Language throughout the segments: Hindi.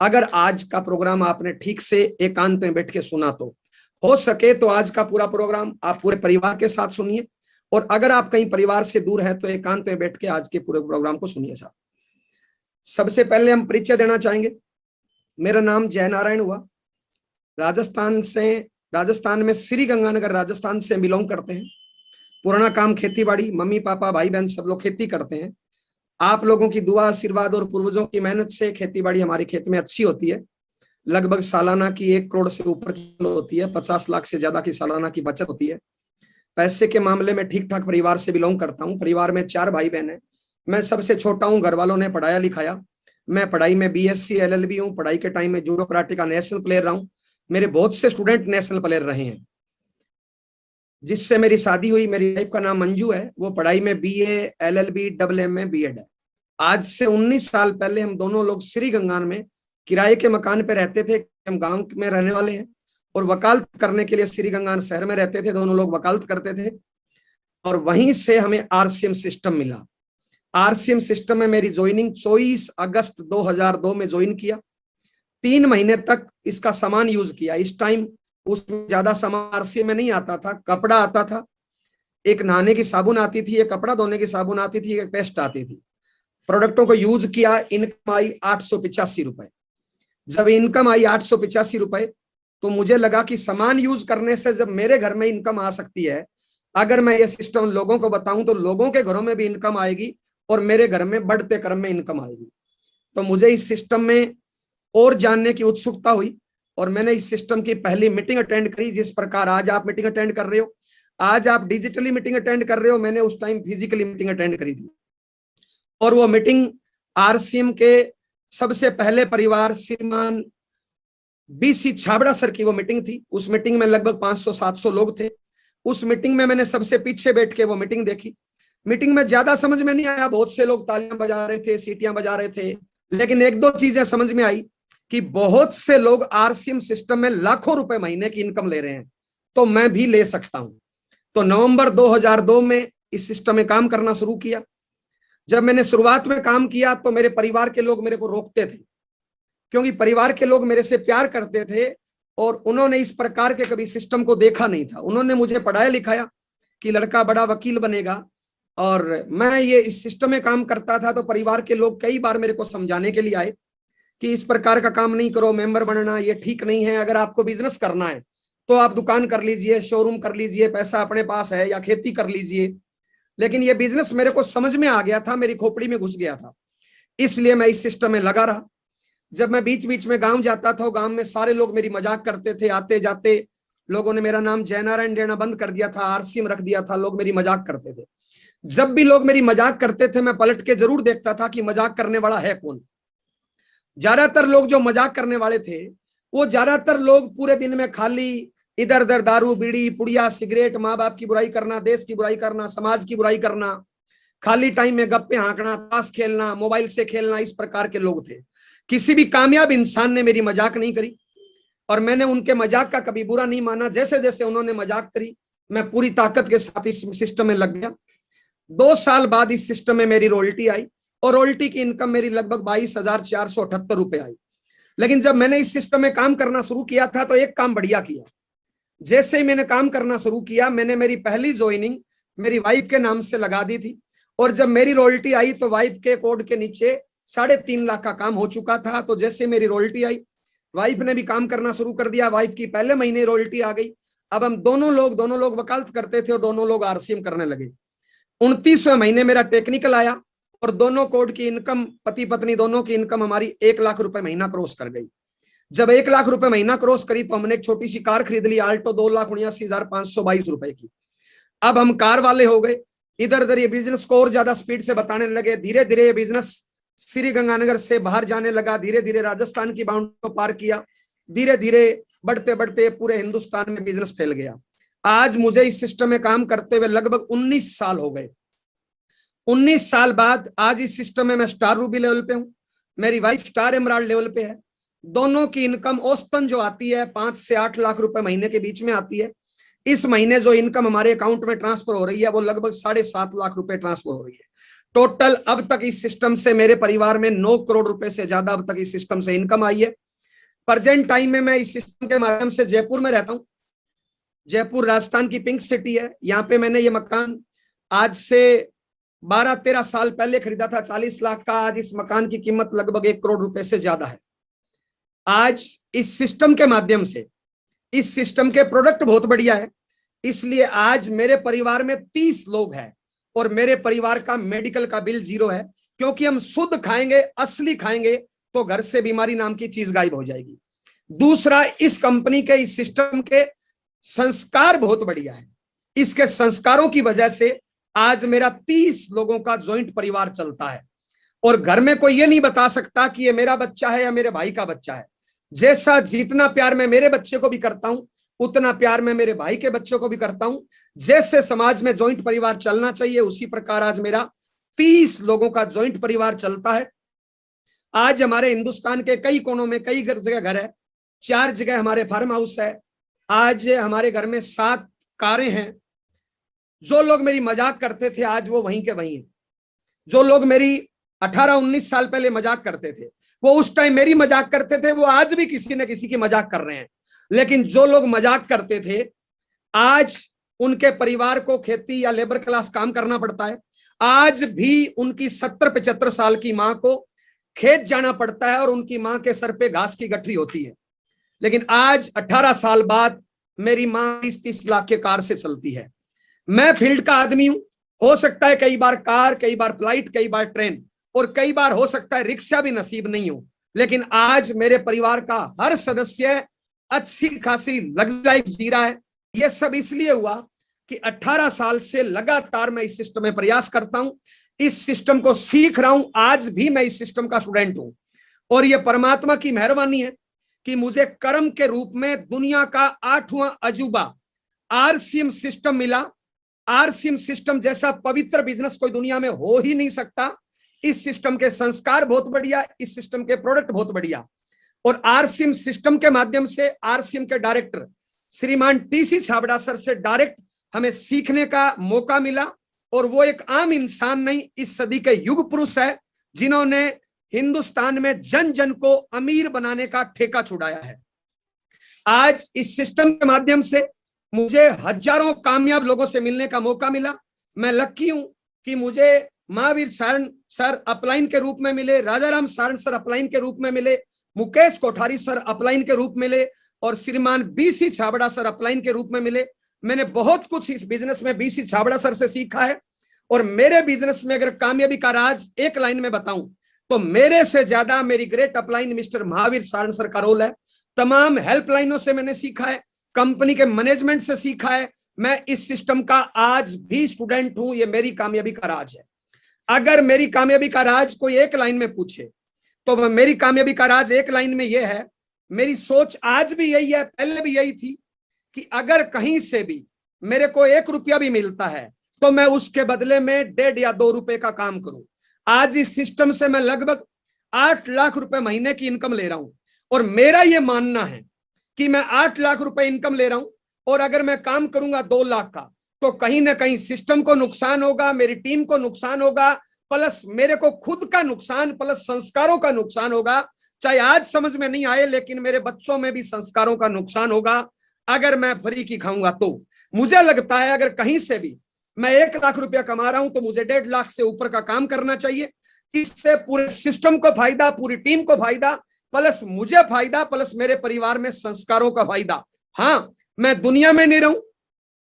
अगर आज का प्रोग्राम आपने ठीक से एकांत में बैठ के सुना तो हो सके तो आज का पूरा प्रोग्राम आप पूरे परिवार के साथ सुनिए, और अगर आप कहीं परिवार से दूर है तो एकांत में बैठ के आज के पूरे प्रोग्राम को सुनिए साहब। सबसे पहले हम परिचय देना चाहेंगे। मेरा नाम जय नारायण हुआ। राजस्थान में श्री गंगानगर राजस्थान से बिलोंग करते हैं। पुराना काम खेती बाड़ी, मम्मी पापा भाई बहन सब लोग खेती करते हैं। आप लोगों की दुआ आशीर्वाद और पूर्वजों की मेहनत से खेती बाड़ी हमारे खेत में अच्छी होती है। लगभग सालाना की 1 करोड़ से ऊपर की होती है, 50 लाख से ज्यादा की सालाना की बचत होती है। पैसे के मामले में ठीक ठाक परिवार से बिलोंग करता हूँ। परिवार में 4 भाई बहन है, मैं सबसे छोटा हूँ। घर वालों ने पढ़ाया लिखाया। मैं पढ़ाई में BSc LLB हूँ। पढ़ाई के टाइम में जूडो कराटे का नेशनल प्लेयर रहा हूँ। मेरे बहुत से स्टूडेंट नेशनल प्लेयर रहे हैं। जिससे मेरी शादी हुई, मेरी वाइफ का नाम मंजू है, वो पढ़ाई में BA LLB MA B.Ed है। आज से 19 साल पहले हम दोनों लोग श्री गंगान में किराए के मकान पे रहते थे। हम गांव में रहने वाले हैं और वकालत करने के लिए श्री गंगान शहर में रहते थे। दोनों लोग वकालत करते थे और वहीं से हमें RCM सिस्टम मिला। RCM सिस्टम में मेरी ज्वाइनिंग 24 अगस्त 2002 में ज्वाइन किया। 3 महीने तक इसका सामान यूज किया। इस टाइम उसमें ज्यादा सामान RCM में नहीं आता था। कपड़ा आता था, एक नहाने की साबुन आती थी, एक कपड़ा धोने की साबुन आती थी, एक पेस्ट आती थी। प्रोडक्टों को यूज किया। इनकम आई 885 रुपए। जब इनकम आई 885 रुपए तो मुझे लगा कि सामान यूज करने से जब मेरे घर में इनकम आ सकती है, अगर मैं ये सिस्टम लोगों को बताऊं तो लोगों के घरों में भी इनकम आएगी और मेरे घर में बढ़ते क्रम में इनकम आएगी। तो मुझे इस सिस्टम में और जानने की उत्सुकता हुई और मैंने इस सिस्टम की पहली मीटिंग अटेंड करी। जिस प्रकार आज आप मीटिंग अटेंड कर रहे हो, आज आप डिजिटली मीटिंग अटेंड कर रहे हो, मैंने उस टाइम फिजिकली मीटिंग अटेंड करी थी। और वो मीटिंग RCM के सबसे पहले परिवार श्रीमान BC छाबड़ा सर की वो मीटिंग थी। उस मीटिंग में लगभग 500-700 लोग थे। उस मीटिंग में मैंने सबसे पीछे बैठ के वो मीटिंग देखी। मीटिंग में ज्यादा समझ में नहीं आया। बहुत से लोग तालियां बजा रहे थे, सीटियां बजा रहे थे, लेकिन 1-2 चीजें समझ में आई कि बहुत से लोग RCM सिस्टम में लाखों रुपए महीने की इनकम ले रहे हैं, तो मैं भी ले सकता हूं। तो नवंबर 2002 में इस सिस्टम में काम करना शुरू किया। जब मैंने शुरुआत में काम किया तो मेरे परिवार के लोग मेरे को रोकते थे, क्योंकि परिवार के लोग मेरे से प्यार करते थे और उन्होंने इस प्रकार के कभी सिस्टम को देखा नहीं था। उन्होंने मुझे पढ़ाया लिखाया कि लड़का बड़ा वकील बनेगा, और मैं ये इस सिस्टम में काम करता था। तो परिवार के लोग कई बार मेरे को समझाने के लिए आए कि इस प्रकार का काम नहीं करो, मेंबर बनना ये ठीक नहीं है। अगर आपको बिजनेस करना है तो आप दुकान कर लीजिए, शोरूम कर लीजिए, पैसा अपने पास है, या खेती कर लीजिए। लेकिन ये बिजनेस मेरे को समझ में आ गया था, मेरी खोपड़ी में घुस गया था, इसलिए मैं इस सिस्टम में लगा रहा। जब मैं बीच बीच में गांव जाता था, गांव में सारे लोग मेरी मजाक करते थे। आते जाते लोगों ने मेरा नाम जय नारायण देना बंद कर दिया था, RCM रख दिया था। लोग मेरी मजाक करते थे। जब भी लोग मेरी मजाक करते थे, मैं पलट के जरूर देखता था कि मजाक करने वाला है कौन। ज्यादातर लोग जो मजाक करने वाले थे, वो ज्यादातर लोग पूरे दिन में खाली इधर उधर दारू बीड़ी पुड़िया सिगरेट, माँ बाप की बुराई करना, देश की बुराई करना, समाज की बुराई करना, खाली टाइम में गप्पे हाँकना, ताश खेलना, मोबाइल से खेलना, इस प्रकार के लोग थे। किसी भी कामयाब इंसान ने मेरी मजाक नहीं करी और मैंने उनके मजाक का कभी बुरा नहीं माना। जैसे जैसे उन्होंने मजाक करी, मैं पूरी ताकत के साथ इस सिस्टम में लग गया। 2 साल बाद इस सिस्टम में मेरी रॉयल्टी आई और रॉयल्टी की इनकम मेरी लगभग 22,478 रुपए आई। लेकिन जब मैंने इस सिस्टम में काम करना शुरू किया था तो एक काम बढ़िया किया। जैसे ही मैंने काम करना शुरू किया, मैंने मेरी पहली ज्वाइनिंग मेरी वाइफ के नाम से लगा दी थी, और जब मेरी रॉयल्टी आई तो वाइफ के कोड के नीचे 3.5 लाख का काम हो चुका था। तो जैसे मेरी रॉयल्टी आई, वाइफ ने भी काम करना शुरू कर दिया। वाइफ की पहले महीने रॉयल्टी आ गई। अब हम दोनों लोग वकालत करते थे और दोनों लोग RCM करने लगे। 29वें महीने मेरा टेक्निकल आया और दोनों कोड की इनकम, पति पत्नी दोनों की इनकम हमारी 1 लाख रुपए महीना क्रॉस कर गई। जब 1 लाख रुपए महीना क्रॉस करी तो हमने एक छोटी सी कार खरीद ली, आल्टो, 2,79,522 रुपए की। अब हम कार वाले हो गए। इधर उधर ये बिजनेस को और ज्यादा स्पीड से बताने लगे। धीरे धीरे ये बिजनेस श्री गंगानगर से बाहर जाने लगा। धीरे धीरे राजस्थान की बाउंड्री को पार किया। धीरे धीरे बढ़ते बढ़ते पूरे हिंदुस्तान में बिजनेस फैल गया। आज मुझे इस सिस्टम में काम करते हुए लगभग 19 साल हो गए। 19 साल बाद आज इस सिस्टम में मैं स्टार रूबी लेवल पे हूं, मेरी वाइफ स्टार एमराल्ड लेवल पे है। दोनों की इनकम औसतन जो आती है 5 से 8 लाख रुपए महीने के बीच में आती है। इस महीने जो इनकम हमारे अकाउंट में ट्रांसफर हो रही है वो लगभग 7.5 लाख रुपए ट्रांसफर हो रही है। टोटल अब तक इस सिस्टम से मेरे परिवार में 9 करोड़ रुपए से ज्यादा अब तक इस सिस्टम से इनकम आई है। प्रेजेंट टाइम में मैं इस सिस्टम के माध्यम से जयपुर में रहता हूं। जयपुर राजस्थान की पिंक सिटी है। यहाँ पे मैंने ये मकान आज से 12-13 साल पहले खरीदा था, 40 लाख का। आज इस मकान की कीमत लगभग 1 करोड़ रुपए से ज्यादा है। आज इस सिस्टम के माध्यम से, इस सिस्टम के प्रोडक्ट बहुत बढ़िया है, इसलिए आज मेरे परिवार में 30 लोग हैं और मेरे परिवार का मेडिकल का बिल 0 है, क्योंकि हम शुद्ध खाएंगे, असली खाएंगे तो घर से बीमारी नाम की चीज गायब हो जाएगी। दूसरा, इस कंपनी के, इस सिस्टम के संस्कार बहुत बढ़िया है। इसके संस्कारों की वजह से आज मेरा 30 लोगों का ज्वाइंट परिवार चलता है और घर में कोई ये नहीं बता सकता कि ये मेरा बच्चा है या मेरे भाई का बच्चा है। जैसा जितना प्यार मैं मेरे बच्चे को भी करता हूं, उतना प्यार मैं मेरे भाई के बच्चों को भी करता हूं। जैसे समाज में ज्वाइंट परिवार चलना चाहिए, उसी प्रकार आज मेरा 30 लोगों का ज्वाइंट परिवार चलता है। आज हमारे हिंदुस्तान के कई कोनों में कई जगह घर है, 4 जगह हमारे फार्म हाउस है। आज हमारे घर में 7 कारें हैं। जो लोग मेरी मजाक करते थे आज वो वहीं के वहीं हैं। जो लोग मेरी 18-19 साल पहले मजाक करते थे, वो उस टाइम मेरी मजाक करते थे, वो आज भी किसी न किसी की मजाक कर रहे हैं। लेकिन जो लोग मजाक करते थे, आज उनके परिवार को खेती या लेबर क्लास काम करना पड़ता है। आज भी उनकी 70-75 साल की मां को खेत जाना पड़ता है और उनकी मां के सर पे घास की गठरी होती है। लेकिन आज 18 साल बाद मेरी मां 30-30 लाख के कार से चलती है। मैं फील्ड का आदमी हूं। हो सकता है कई बार कार, कई बार फ्लाइट, कई बार ट्रेन और कई बार हो सकता है रिक्शा भी नसीब नहीं हो। लेकिन आज मेरे परिवार का हर सदस्य अच्छी खासी लग्जरी लाइफ जी रहा है। यह सब इसलिए हुआ कि 18 साल से लगातार मैं इस सिस्टम में प्रयास करता हूं, इस सिस्टम को सीख रहा हूं। आज भी मैं इस सिस्टम का स्टूडेंट हूं और यह परमात्मा की मेहरबानी है कि मुझे कर्म के रूप में दुनिया का 8वां अजूबा आरसीएम सिस्टम मिला। आरसीएम सिस्टम जैसा पवित्र बिजनेस कोई दुनिया में हो ही नहीं सकता। इस सिस्टम के संस्कार बहुत बढ़िया, इस सिस्टम के प्रोडक्ट बहुत बढ़िया। और आरसीएम सिस्टम के माध्यम से आरसीएम के डायरेक्टर श्रीमान टीसी छाबड़ा सर से डायरेक्ट हमें सीखने का मौका मिला। और वो एक आम इंसान नहीं, इस सदी के युग पुरुष है जिन्होंने हिंदुस्तान में जन जन को अमीर बनाने का ठेका छुड़ाया है। आज इस सिस्टम के माध्यम से मुझे हजारों कामयाब लोगों से मिलने का मौका मिला। मैं लकी हूं कि मुझे महावीर सारण सर अपलाइन के रूप में मिले, राजाराम सारण सर अपलाइन के रूप में मिले, मुकेश कोठारी सर अपलाइन के रूप में मिले और श्रीमान बीसी छाबड़ा सर अपलाइन के रूप में मिले। मैंने बहुत कुछ इस बिजनेस में बीसी छाबड़ा सर से सीखा है। और मेरे बिजनेस में अगर कामयाबी का राज एक लाइन में बताऊं तो मेरे से ज्यादा मेरी great upline mister Mahavir Saran sir का रोल है। तमाम हेल्पलाइनों से मैंने सीखा है, कंपनी के मैनेजमेंट से सीखा है। मैं इस सिस्टम का आज भी स्टूडेंट हूं। ये मेरी कामयाबी का राज है। अगर मेरी कामयाबी का राज कोई एक लाइन में पूछे तो मेरी कामयाबी का राज एक लाइन में यह है, मेरी सोच आज भी यही है, पहले भी यही थी कि अगर कहीं से भी मेरे को 1 रुपया भी मिलता है तो मैं उसके बदले में 1.5 या 2 रुपए का काम करूं। आज इस सिस्टम से मैं लगभग 8 लाख रुपए महीने की इनकम ले रहा हूं और मेरा यह मानना है कि मैं 8 लाख रुपए इनकम ले रहा हूं और अगर मैं काम करूंगा 2 लाख का तो कहीं ना कहीं सिस्टम को नुकसान होगा, मेरी टीम को नुकसान होगा, प्लस मेरे को खुद का नुकसान, प्लस संस्कारों का नुकसान होगा। चाहे आज समझ में नहीं आए लेकिन मेरे बच्चों में भी संस्कारों का नुकसान होगा अगर मैं फ्री की खाऊंगा। तो मुझे लगता है अगर कहीं से भी मैं 1 लाख रुपया कमा रहा हूं तो मुझे 1.5 लाख से ऊपर का काम करना चाहिए। इससे पूरे सिस्टम को फायदा, पूरी टीम को फायदा, प्लस मुझे फायदा, प्लस मेरे परिवार में संस्कारों का फायदा। हाँ, मैं दुनिया में नहीं रहूं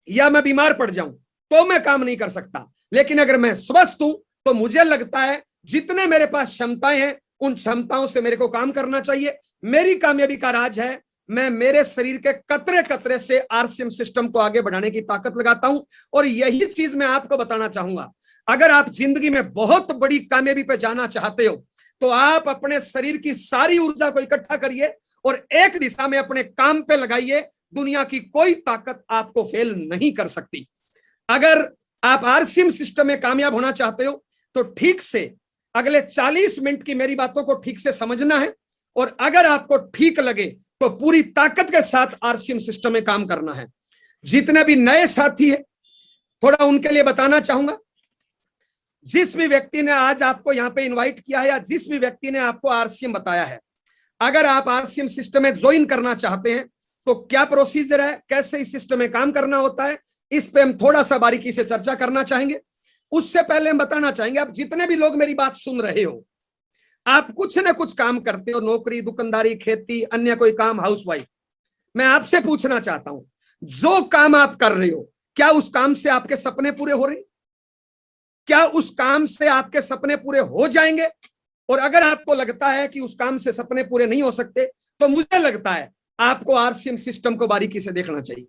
या मैं बीमार पड़ जाऊं तो मैं काम नहीं कर सकता, लेकिन अगर मैं स्वस्थ हूं तो मुझे लगता है जितने मेरे पास क्षमताएं हैं उन क्षमताओं से मेरे को काम करना चाहिए। मेरी कामयाबी का राज है मैं मेरे शरीर के कतरे कतरे से आरसीएम सिस्टम को आगे बढ़ाने की ताकत लगाता हूं। और यही चीज मैं आपको बताना चाहूंगा, अगर आप जिंदगी में बहुत बड़ी कामयाबी पे जाना चाहते हो तो आप अपने शरीर की सारी ऊर्जा को इकट्ठा करिए और एक दिशा में अपने काम पे लगाइए। दुनिया की कोई ताकत आपको फेल नहीं कर सकती। अगर आप आरसीएम सिस्टम में कामयाब होना चाहते हो तो ठीक से अगले 40 मिनट की मेरी बातों को ठीक से समझना है और अगर आपको ठीक लगे तो पूरी ताकत के साथ आरसीएम सिस्टम में काम करना है। जितने भी नए साथी हैं थोड़ा उनके लिए बताना चाहूंगा, जिस भी व्यक्ति ने आज आपको यहाँ पे इनवाइट किया है या जिस भी व्यक्ति ने आपको आरसीएम बताया है, अगर आप आरसीएम सिस्टम में ज्वाइन करना चाहते हैं तो क्या प्रोसीजर है, कैसे इस सिस्टम में काम करना होता है, इस पे हम थोड़ा सा बारीकी से चर्चा करना चाहेंगे। उससे पहले हम बताना चाहेंगे, आप जितने भी लोग मेरी बात सुन रहे हो, आप कुछ ना कुछ काम करते हो, नौकरी, दुकानदारी, खेती, अन्य कोई काम, हाउसवाइफ। मैं आपसे पूछना चाहता हूं, जो काम आप कर रहे हो, क्या उस काम से आपके सपने पूरे हो रहे हैं? क्या उस काम से आपके सपने पूरे हो जाएंगे? और अगर आपको लगता है कि उस काम से सपने पूरे नहीं हो सकते, तो मुझे लगता है आपको आरसीएम सिस्टम को बारीकी से देखना चाहिए।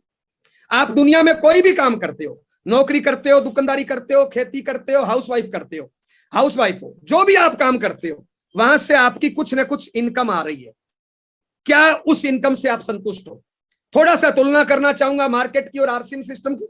आप दुनिया में कोई भी काम करते हो, नौकरी करते हो, दुकानदारी करते हो, खेती करते हो, हाउसवाइफ करते हो, हाउसवाइफ हो, जो भी आप काम करते हो, वहां से आपकी कुछ ना कुछ इनकम आ रही है। क्या उस इनकम से आप संतुष्ट हो? थोड़ा सा तुलना करना चाहूंगा मार्केट की और आरसीएम सिस्टम की।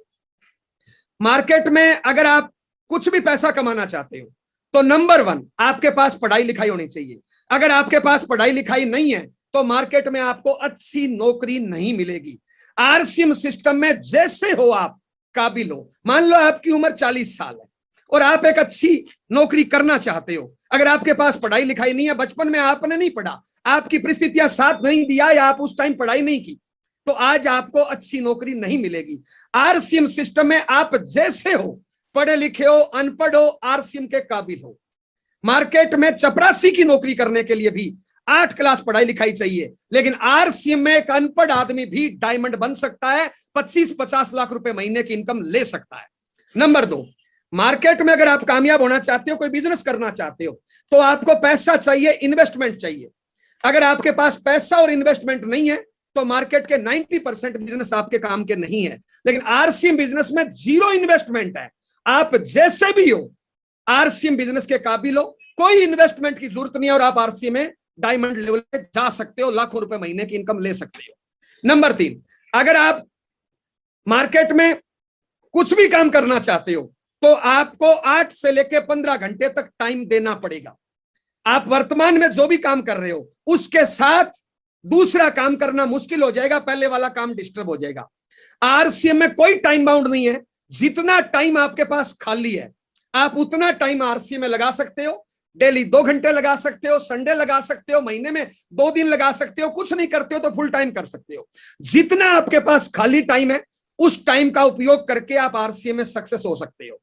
मार्केट में अगर आप कुछ भी पैसा कमाना चाहते हो तो नंबर 1 आपके पास पढ़ाई लिखाई होनी चाहिए। अगर आपके पास पढ़ाई लिखाई नहीं है तो मार्केट में आपको अच्छी नौकरी नहीं मिलेगी। आरसीएम सिस्टम में जैसे हो आप काबिल हो, मान लो आपकी उम्र 40 साल है और आप एक अच्छी नौकरी करना चाहते हो, अगर आपके पास पढ़ाई लिखाई नहीं है, बचपन में आपने नहीं पढ़ा, आपकी परिस्थितियां साथ नहीं दिया या आप उस टाइम पढ़ाई नहीं की, तो आज आपको अच्छी नौकरी नहीं मिलेगी। आरसीएम सिस्टम में आप जैसे हो, पढ़े लिखे हो, अनपढ़ हो, आरसीएम के काबिल हो। मार्केट में चपरासी की नौकरी करने के लिए भी 8 क्लास पढ़ाई लिखाई चाहिए, लेकिन आरसीएम में एक अनपढ़ आदमी भी डायमंड बन सकता है, 25-50 लाख रुपए महीने की इनकम ले सकता है। नंबर 2, मार्केट में अगर आप कामयाब होना चाहते हो, कोई बिजनेस करना चाहते हो, तो आपको पैसा चाहिए, इन्वेस्टमेंट चाहिए। अगर आपके पास पैसा और इन्वेस्टमेंट नहीं है तो मार्केट के 90% बिजनेस आपके काम के नहीं है। लेकिन आरसीएम बिजनेस में 0 इन्वेस्टमेंट है। आप जैसे भी हो आरसीएम बिजनेस के काबिल हो, कोई इन्वेस्टमेंट की जरूरत नहीं है और आप आरसीएम में डायमंड लेवल पे जा सकते हो, लाखों रुपए महीने की इनकम ले सकते हो। नंबर 3, अगर आप मार्केट में कुछ भी काम करना चाहते हो तो आपको 8 से लेकर 15 घंटे तक टाइम देना पड़ेगा। आप वर्तमान में जो भी काम कर रहे हो उसके साथ दूसरा काम करना मुश्किल हो जाएगा, पहले वाला काम डिस्टर्ब हो जाएगा। आरसीएम में कोई टाइम बाउंड नहीं है, जितना टाइम आपके पास खाली है आप उतना टाइम आरसीएम में लगा सकते हो। डेली 2 घंटे लगा सकते हो, संडे लगा सकते हो, महीने में 2 दिन लगा सकते हो, कुछ नहीं करते हो तो फुल टाइम कर सकते हो। जितना आपके पास खाली टाइम है उस टाइम का उपयोग करके आप आरसीएम में सक्सेस हो सकते हो।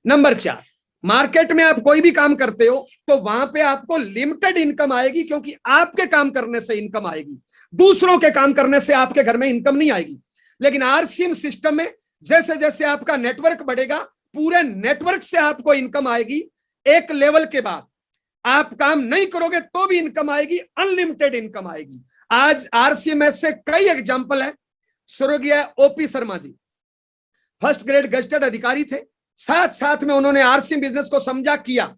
नंबर 4, मार्केट में आप कोई भी काम करते हो तो वहां पे आपको लिमिटेड इनकम आएगी, क्योंकि आपके काम करने से इनकम आएगी, दूसरों के काम करने से आपके घर में इनकम नहीं आएगी। लेकिन आरसीएम सिस्टम में जैसे जैसे आपका नेटवर्क बढ़ेगा, पूरे नेटवर्क से आपको इनकम आएगी। एक लेवल के बाद आप काम नहीं करोगे तो भी इनकम आएगी, अनलिमिटेड इनकम आएगी। आज आरसीएम से कई एग्जांपल है। स्वर्गीय OP Sharma ji first grade gazetted अधिकारी थे, साथ साथ में उन्होंने आरसीएम बिजनेस को समझा, किया।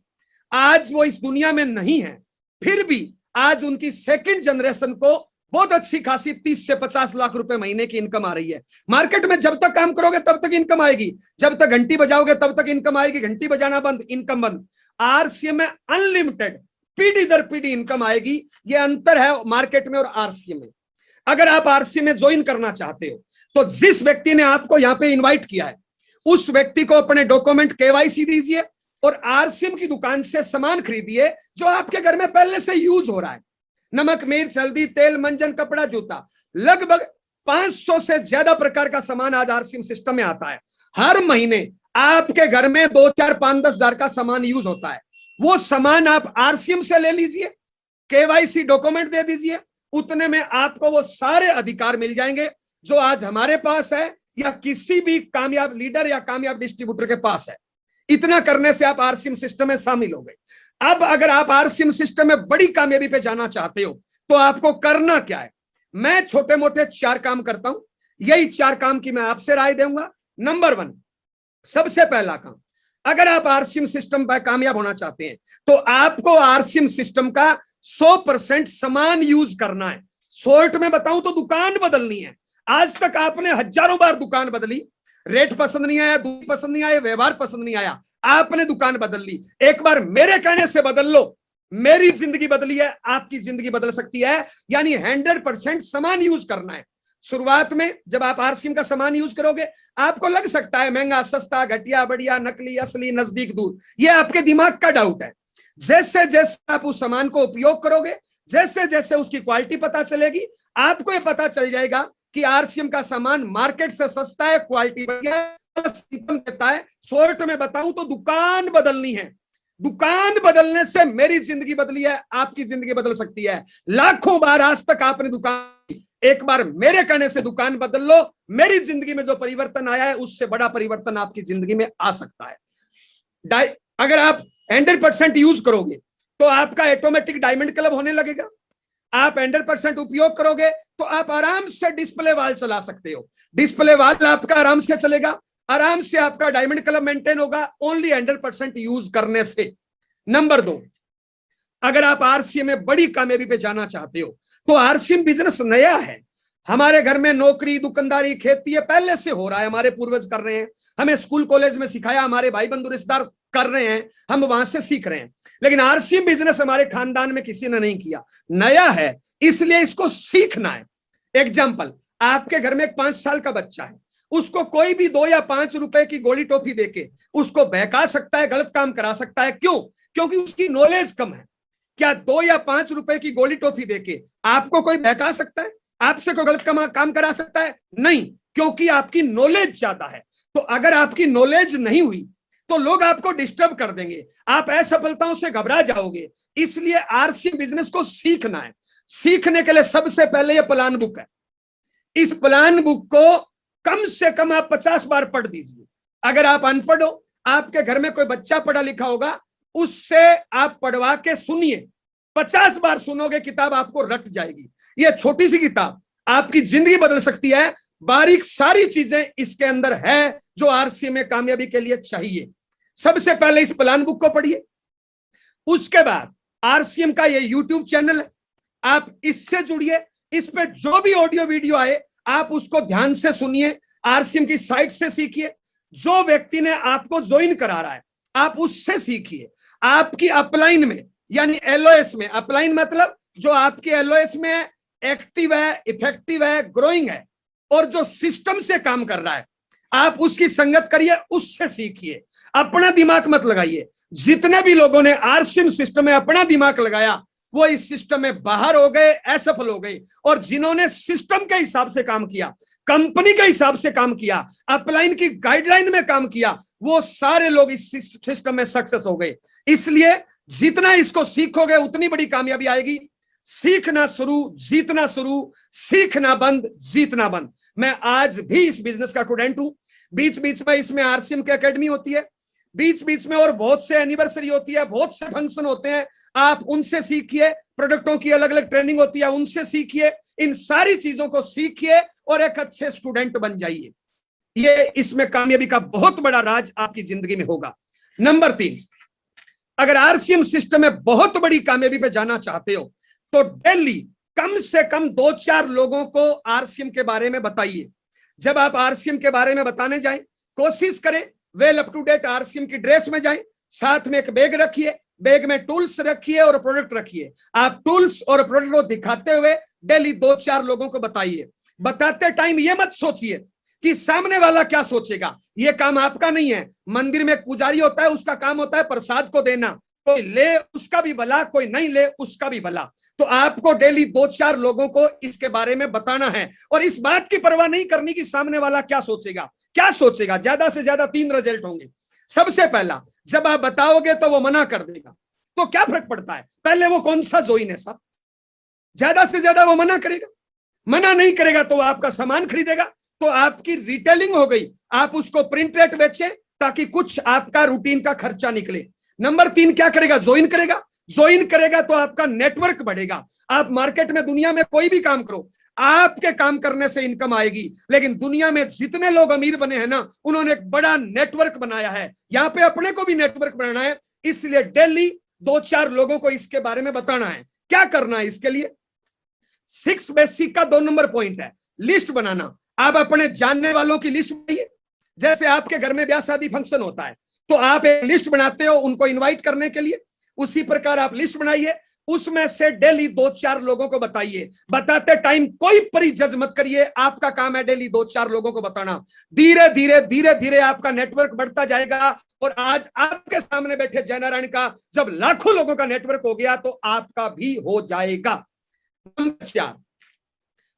आज वो इस दुनिया में नहीं है, फिर भी आज उनकी सेकंड जनरेशन को बहुत अच्छी खासी 30 से 50 लाख रुपए महीने की इनकम आ रही है। मार्केट में जब तक काम करोगे तब तक इनकम आएगी, जब तक घंटी बजाओगे तब तक इनकम आएगी, घंटी बजाना बंद, इनकम बंद। आरसीएम में अनलिमिटेड पीढ़ी दर पीढ़ी इनकम आएगी। ये अंतर है मार्केट में और आरसीएम में। अगर आप आरसीएम में ज्वाइन करना चाहते हो तो जिस व्यक्ति ने आपको यहाँ पे इन्वाइट किया है उस व्यक्ति को अपने डॉक्यूमेंट केवाईसी दीजिए और आरसीएम की दुकान से सामान खरीदिए जो आपके घर में पहले से यूज हो रहा है। नमक, मिर्च, हल्दी, तेल, मंजन, कपड़ा, जूता, लगभग 500 से ज्यादा प्रकार का सामान आज आरसीएम सिस्टम में आता है। हर महीने आपके घर में 2, 4, 5, 10 हजार का सामान यूज होता है। वो सामान आप आरसीएम से ले लीजिए, केवाईसी डॉक्यूमेंट दे दीजिए, उतने में आपको वो सारे अधिकार मिल जाएंगे जो आज हमारे पास है या किसी भी कामयाब लीडर या कामयाब डिस्ट्रीब्यूटर के पास है। इतना करने से आप आरसीएम सिस्टम में शामिल हो गए। अब अगर आप आरसीएम सिस्टम में बड़ी कामयाबी पे जाना चाहते हो तो आपको करना क्या है? मैं छोटे मोटे 4 काम करता हूं, यही 4 काम की मैं आपसे राय दूंगा। नंबर 1, सबसे पहला काम, अगर आप आरसीएम सिस्टम पर कामयाब होना चाहते हैं तो आपको आरसीएम सिस्टम का 100% सामान यूज करना है। शॉर्ट में बताऊं तो दुकान बदलनी है। आज तक आपने हजारों बार दुकान बदली, रेट पसंद नहीं आया, दूरी पसंद नहीं आया, व्यवहार पसंद नहीं आया, आपने दुकान बदल ली। एक बार मेरे कहने से बदल लो, मेरी जिंदगी बदली है, आपकी जिंदगी बदल सकती है। यानी 100% सामान यूज करना है। शुरुआत में जब आप आरसीएम का सामान यूज करोगे आपको लग सकता है महंगा, सस्ता, घटिया, बढ़िया, नकली, असली, नजदीक, दूर, ये आपके दिमाग का डाउट है। जैसे जैसे आप उस सामान को उपयोग करोगे, जैसे जैसे उसकी क्वालिटी पता चलेगी, आपको ये पता चल जाएगा कि आरसीएम का सामान मार्केट से सस्ता है, क्वालिटी बढ़िया है, देता है। शॉर्ट में बताऊं तो दुकान बदलनी है। दुकान बदलने से मेरी जिंदगी बदली है, आपकी जिंदगी बदल सकती है। लाखों बार आज तक आपने दुकान, एक बार मेरे कहने से दुकान बदल लो, मेरी जिंदगी में जो परिवर्तन आया है उससे बड़ा परिवर्तन आपकी जिंदगी में आ सकता है। अगर आप 100% यूज करोगे तो आपका ऑटोमेटिक डायमंड क्लब होने लगेगा। आप 100% उपयोग करोगे तो आप आराम से डिस्प्ले वाल चला सकते हो। डिस्प्ले वाल आपका आराम से चलेगा, आराम से आपका डायमंड क्लब मेंटेन होगा, ओनली 100% यूज करने से। नंबर 2, अगर आप आरसीएम में बड़ी कामयाबी पे जाना चाहते हो तो आरसीएम बिजनेस नया है। हमारे घर में नौकरी, दुकानदारी, खेती पहले से हो रहा है, हमारे पूर्वज कर रहे हैं, हमें स्कूल कॉलेज में सिखाया, हमारे भाई बंधु रिश्तेदार कर रहे हैं, हम वहां से सीख रहे हैं। लेकिन आरसीएम बिजनेस हमारे खानदान में किसी ने नहीं किया, नया है, इसलिए इसको सीखना है। एग्जाम्पल, आपके घर में एक 5 साल का बच्चा है, उसको कोई भी 2 या 5 रुपए की गोली टॉफी देके उसको बहका सकता है, गलत काम करा सकता है। क्यों? क्योंकि उसकी नॉलेज कम है। क्या 2 या 5 रुपए की गोली टॉफी देके आपको कोई बहका सकता है? आपसे कोई गलत काम करा सकता है? नहीं, क्योंकि आपकी नॉलेज ज्यादा है। तो अगर आपकी नॉलेज नहीं हुई तो लोग आपको डिस्टर्ब कर देंगे, आप असफलताओं से घबरा जाओगे। इसलिए आरसीएम बिजनेस को सीखना है। सीखने के लिए सबसे पहले यह प्लान बुक है। इस प्लान बुक को कम से कम आप 50 बार पढ़ दीजिए। अगर आप अनपढ़ हो, आपके घर में कोई बच्चा पढ़ा लिखा होगा, उससे आप पढ़वा के सुनिए। 50 बार सुनोगे, किताब आपको रट जाएगी। यह छोटी सी किताब आपकी जिंदगी बदल सकती है। बारीक सारी चीजें इसके अंदर है जो आरसीएम में कामयाबी के लिए चाहिए। सबसे पहले इस प्लान बुक को पढ़िए। उसके बाद आरसीएम का ये यूट्यूब चैनल है, आप इससे जुड़िए। इस पे जो भी ऑडियो वीडियो आए आप उसको ध्यान से सुनिए, आरसीएम की साइट से सीखिए। जो व्यक्ति ने आपको ज्वाइन करा रहा है आप उससे सीखिए। आपकी अपलाइन में यानी एलओएस में, अपलाइन मतलब जो आपके एलओएस में है, एक्टिव है, इफेक्टिव है, ग्रोइंग है और जो सिस्टम से काम कर रहा है, आप उसकी संगत करिए, उससे सीखिए। अपना दिमाग मत लगाइए। जितने भी लोगों ने आरसीएम सिस्टम में अपना दिमाग लगाया वो इस सिस्टम में बाहर हो गए, असफल हो गए। और जिन्होंने सिस्टम के हिसाब से काम किया, कंपनी के हिसाब से काम किया, अपलाइन की गाइडलाइन में काम किया, वो सारे लोग इस सिस्टम में सक्सेस हो गए। इसलिए जितना इसको सीखोगे उतनी बड़ी कामयाबी आएगी। सीखना शुरू, जीतना शुरू, सीखना बंद, जीतना बंद। मैं आज भी इस बिजनेस का स्टूडेंट हूं। बीच बीच में इसमें आरसीएम की एकेडमी होती है, बीच बीच में और बहुत से एनिवर्सरी होती है, बहुत से फंक्शन होते हैं, आप उनसे सीखिए। प्रोडक्टों की अलग अलग ट्रेनिंग होती है, उनसे सीखिए। इन सारी चीजों को सीखिए और एक अच्छे स्टूडेंट बन जाइए। ये इसमें कामयाबी का बहुत बड़ा राज आपकी जिंदगी में होगा। नंबर 3, अगर आरसीएम सिस्टम में बहुत बड़ी कामयाबी पे जाना चाहते हो तो डेली कम से कम 2-4 लोगों को आरसीएम के बारे में बताइए। जब आप आरसीएम के बारे में बताने जाएं, कोशिश करें well up to date RCM की ड्रेस में जाएं, साथ में एक बैग रखिए, बैग में टूल्स रखिए और प्रोडक्ट रखिए। आप टूल्स और प्रोडक्ट को दिखाते हुए डेली 2-4 लोगों को बताइए। बताते टाइम ये मत सोचिए कि सामने वाला क्या सोचेगा, ये काम आपका नहीं है। मंदिर में एक पुजारी होता है, उसका काम होता है प्रसाद को देना, कोई ले उसका भी भला, कोई नहीं ले उसका भी भला। तो आपको डेली 2-4 लोगों को इसके बारे में बताना है और इस बात की परवाह नहीं करनी कि सामने वाला क्या सोचेगा। क्या सोचेगा? ज्यादा से ज्यादा 3 रिजल्ट होंगे। सबसे पहला, जब आप बताओगे तो वो मना कर देगा, तो क्या फर्क पड़ता है, पहले वो कौन सा ज्वाइन है साहब। ज्यादा से ज्यादा वो मना करेगा, मना नहीं करेगा तो वो आपका सामान खरीदेगा, तो आपकी रिटेलिंग हो गई। आप उसको प्रिंट रेट बेचे ताकि कुछ आपका रूटीन का खर्चा निकले। नंबर 3 क्या करेगा? ज्वाइन करेगा। ज्वाइन करेगा तो आपका नेटवर्क बढ़ेगा। आप मार्केट में दुनिया में कोई भी काम करो, आपके काम करने से इनकम आएगी। लेकिन दुनिया में जितने लोग अमीर बने हैं ना, उन्होंने एक बड़ा नेटवर्क बनाया है। यहाँ पे अपने को भी नेटवर्क बनाना है, इसलिए डेली 2-4 लोगों को इसके बारे में बताना है। क्या करना है इसके लिए? 6 बेसिक का 2 नंबर पॉइंट है, लिस्ट बनाना। आप अपने जानने वालों की लिस्ट बनाइए। जैसे आपके घर में ब्याह शादी फंक्शन होता है तो आप एक लिस्ट बनाते हो उनको इनवाइट करने के लिए, उसी प्रकार आप लिस्ट बनाइए। उसमें से डेली 2-4 लोगों को बताइए। बताते टाइम कोई परिजज मत करिए, आपका काम है डेली 2-4 लोगों को बताना। धीरे धीरे धीरे धीरे आपका नेटवर्क बढ़ता जाएगा और आज आपके सामने बैठे जयनारायण का जब लाखों लोगों का नेटवर्क हो गया तो आपका भी हो जाएगा। नंबर 4,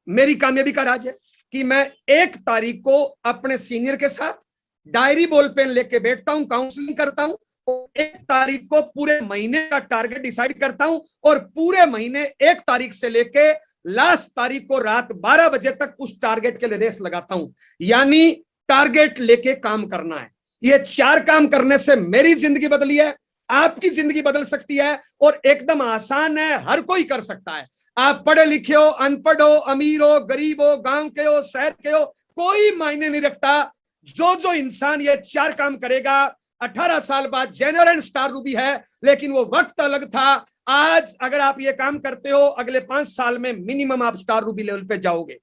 मेरी कामयाबी का राज है कि मैं 1 तारीख को अपने सीनियर के साथ डायरी बॉल पेन लेके बैठता हूं, काउंसलिंग करता हूं, और 1 तारीख को पूरे महीने का टारगेट डिसाइड करता हूं और पूरे महीने 1 तारीख से लेके लास्ट तारीख को रात 12 बजे तक उस टारगेट के लिए रेस लगाता हूं। यानी टारगेट लेके काम करना है। ये 4 काम करने से मेरी जिंदगी बदली है, आपकी जिंदगी बदल सकती है और एकदम आसान है, हर कोई कर सकता है। आप पढ़े लिखे हो, अनपढ़ हो, अमीर हो, गरीब हो, गांव के हो, शहर के हो, कोई मायने नहीं रखता। जो इंसान ये 4 काम करेगा, 18 साल बाद जयनारायण स्टार रूबी है, लेकिन वो वक्त अलग था। आज अगर आप ये काम करते हो, अगले 5 साल में मिनिमम आप स्टार रूबी लेवल पे जाओगे।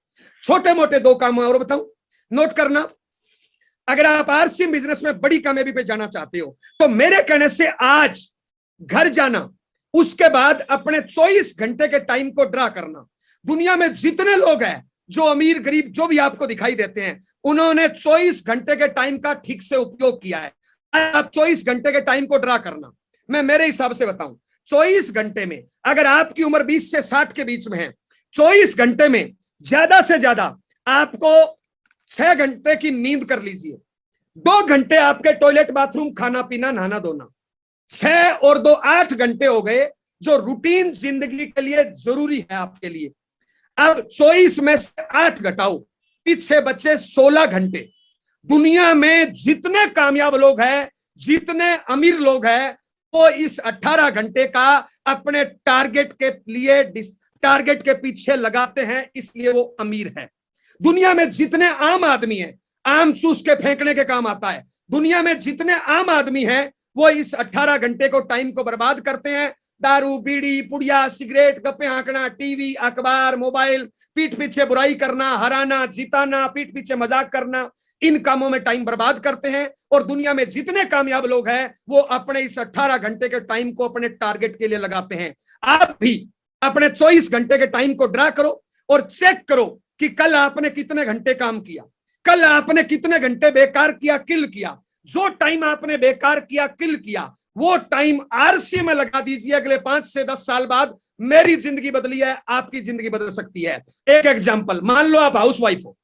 छोटे मोटे 2 काम और बताऊं, नोट करना। अगर आप आरसीएम बिजनेस में बड़ी कामयाबी पे जाना चाहते हो तो मेरे कहने से आज घर जाना, उसके बाद अपने 24 घंटे के टाइम को ड्रा करना। दुनिया में जितने लोग हैं, जो अमीर गरीब जो भी आपको दिखाई देते हैं, उन्होंने 24 घंटे के टाइम का ठीक से उपयोग किया है। आप 24 घंटे के टाइम को ड्रा करना। मैं मेरे हिसाब से बताऊं, 24 घंटे में अगर आपकी उम्र 20 से 60 के बीच में है, 24 घंटे में ज्यादा से ज्यादा आपको 6 घंटे की नींद कर लीजिए। 2 घंटे आपके टॉयलेट बाथरूम खाना पीना नहाना धोना, 6 और 2 8 घंटे हो गए जो रूटीन जिंदगी के लिए जरूरी है आपके लिए। अब 24 में से 8 घटाओ, पीछे बचे 16 घंटे। दुनिया में जितने कामयाब लोग हैं, जितने अमीर लोग हैं, वो इस 18 घंटे का अपने टारगेट के लिए टारगेट के पीछे लगाते हैं, इसलिए वो अमीर है। दुनिया में जितने आम आदमी हैं, आम चूस के फेंकने के काम आता है। दुनिया में जितने आम आदमी हैं, वो इस 18 घंटे को टाइम को बर्बाद करते हैं। दारू, बीड़ी, पुड़िया, सिगरेट, गप्पे हाँकना, टीवी, अखबार, मोबाइल, पीठ पीछे बुराई करना, हराना, जिताना, पीठ पीछे मजाक करना, इन कामों में टाइम बर्बाद करते हैं। और दुनिया में जितने कामयाब लोग हैं, वो अपने इस 18 घंटे के टाइम को अपने टारगेट के लिए लगाते हैं। आप भी अपने 24 घंटे के टाइम को ड्रा करो और चेक करो कि कल आपने कितने घंटे काम किया, कल आपने कितने घंटे बेकार किया, किल किया। जो टाइम आपने बेकार किया, किल किया, वो टाइम आरसी में लगा दीजिए। अगले 5 से 10 साल बाद मेरी जिंदगी बदली है, आपकी जिंदगी बदल सकती है। एक एग्जांपल, मान लो आप हाउसवाइफ हो।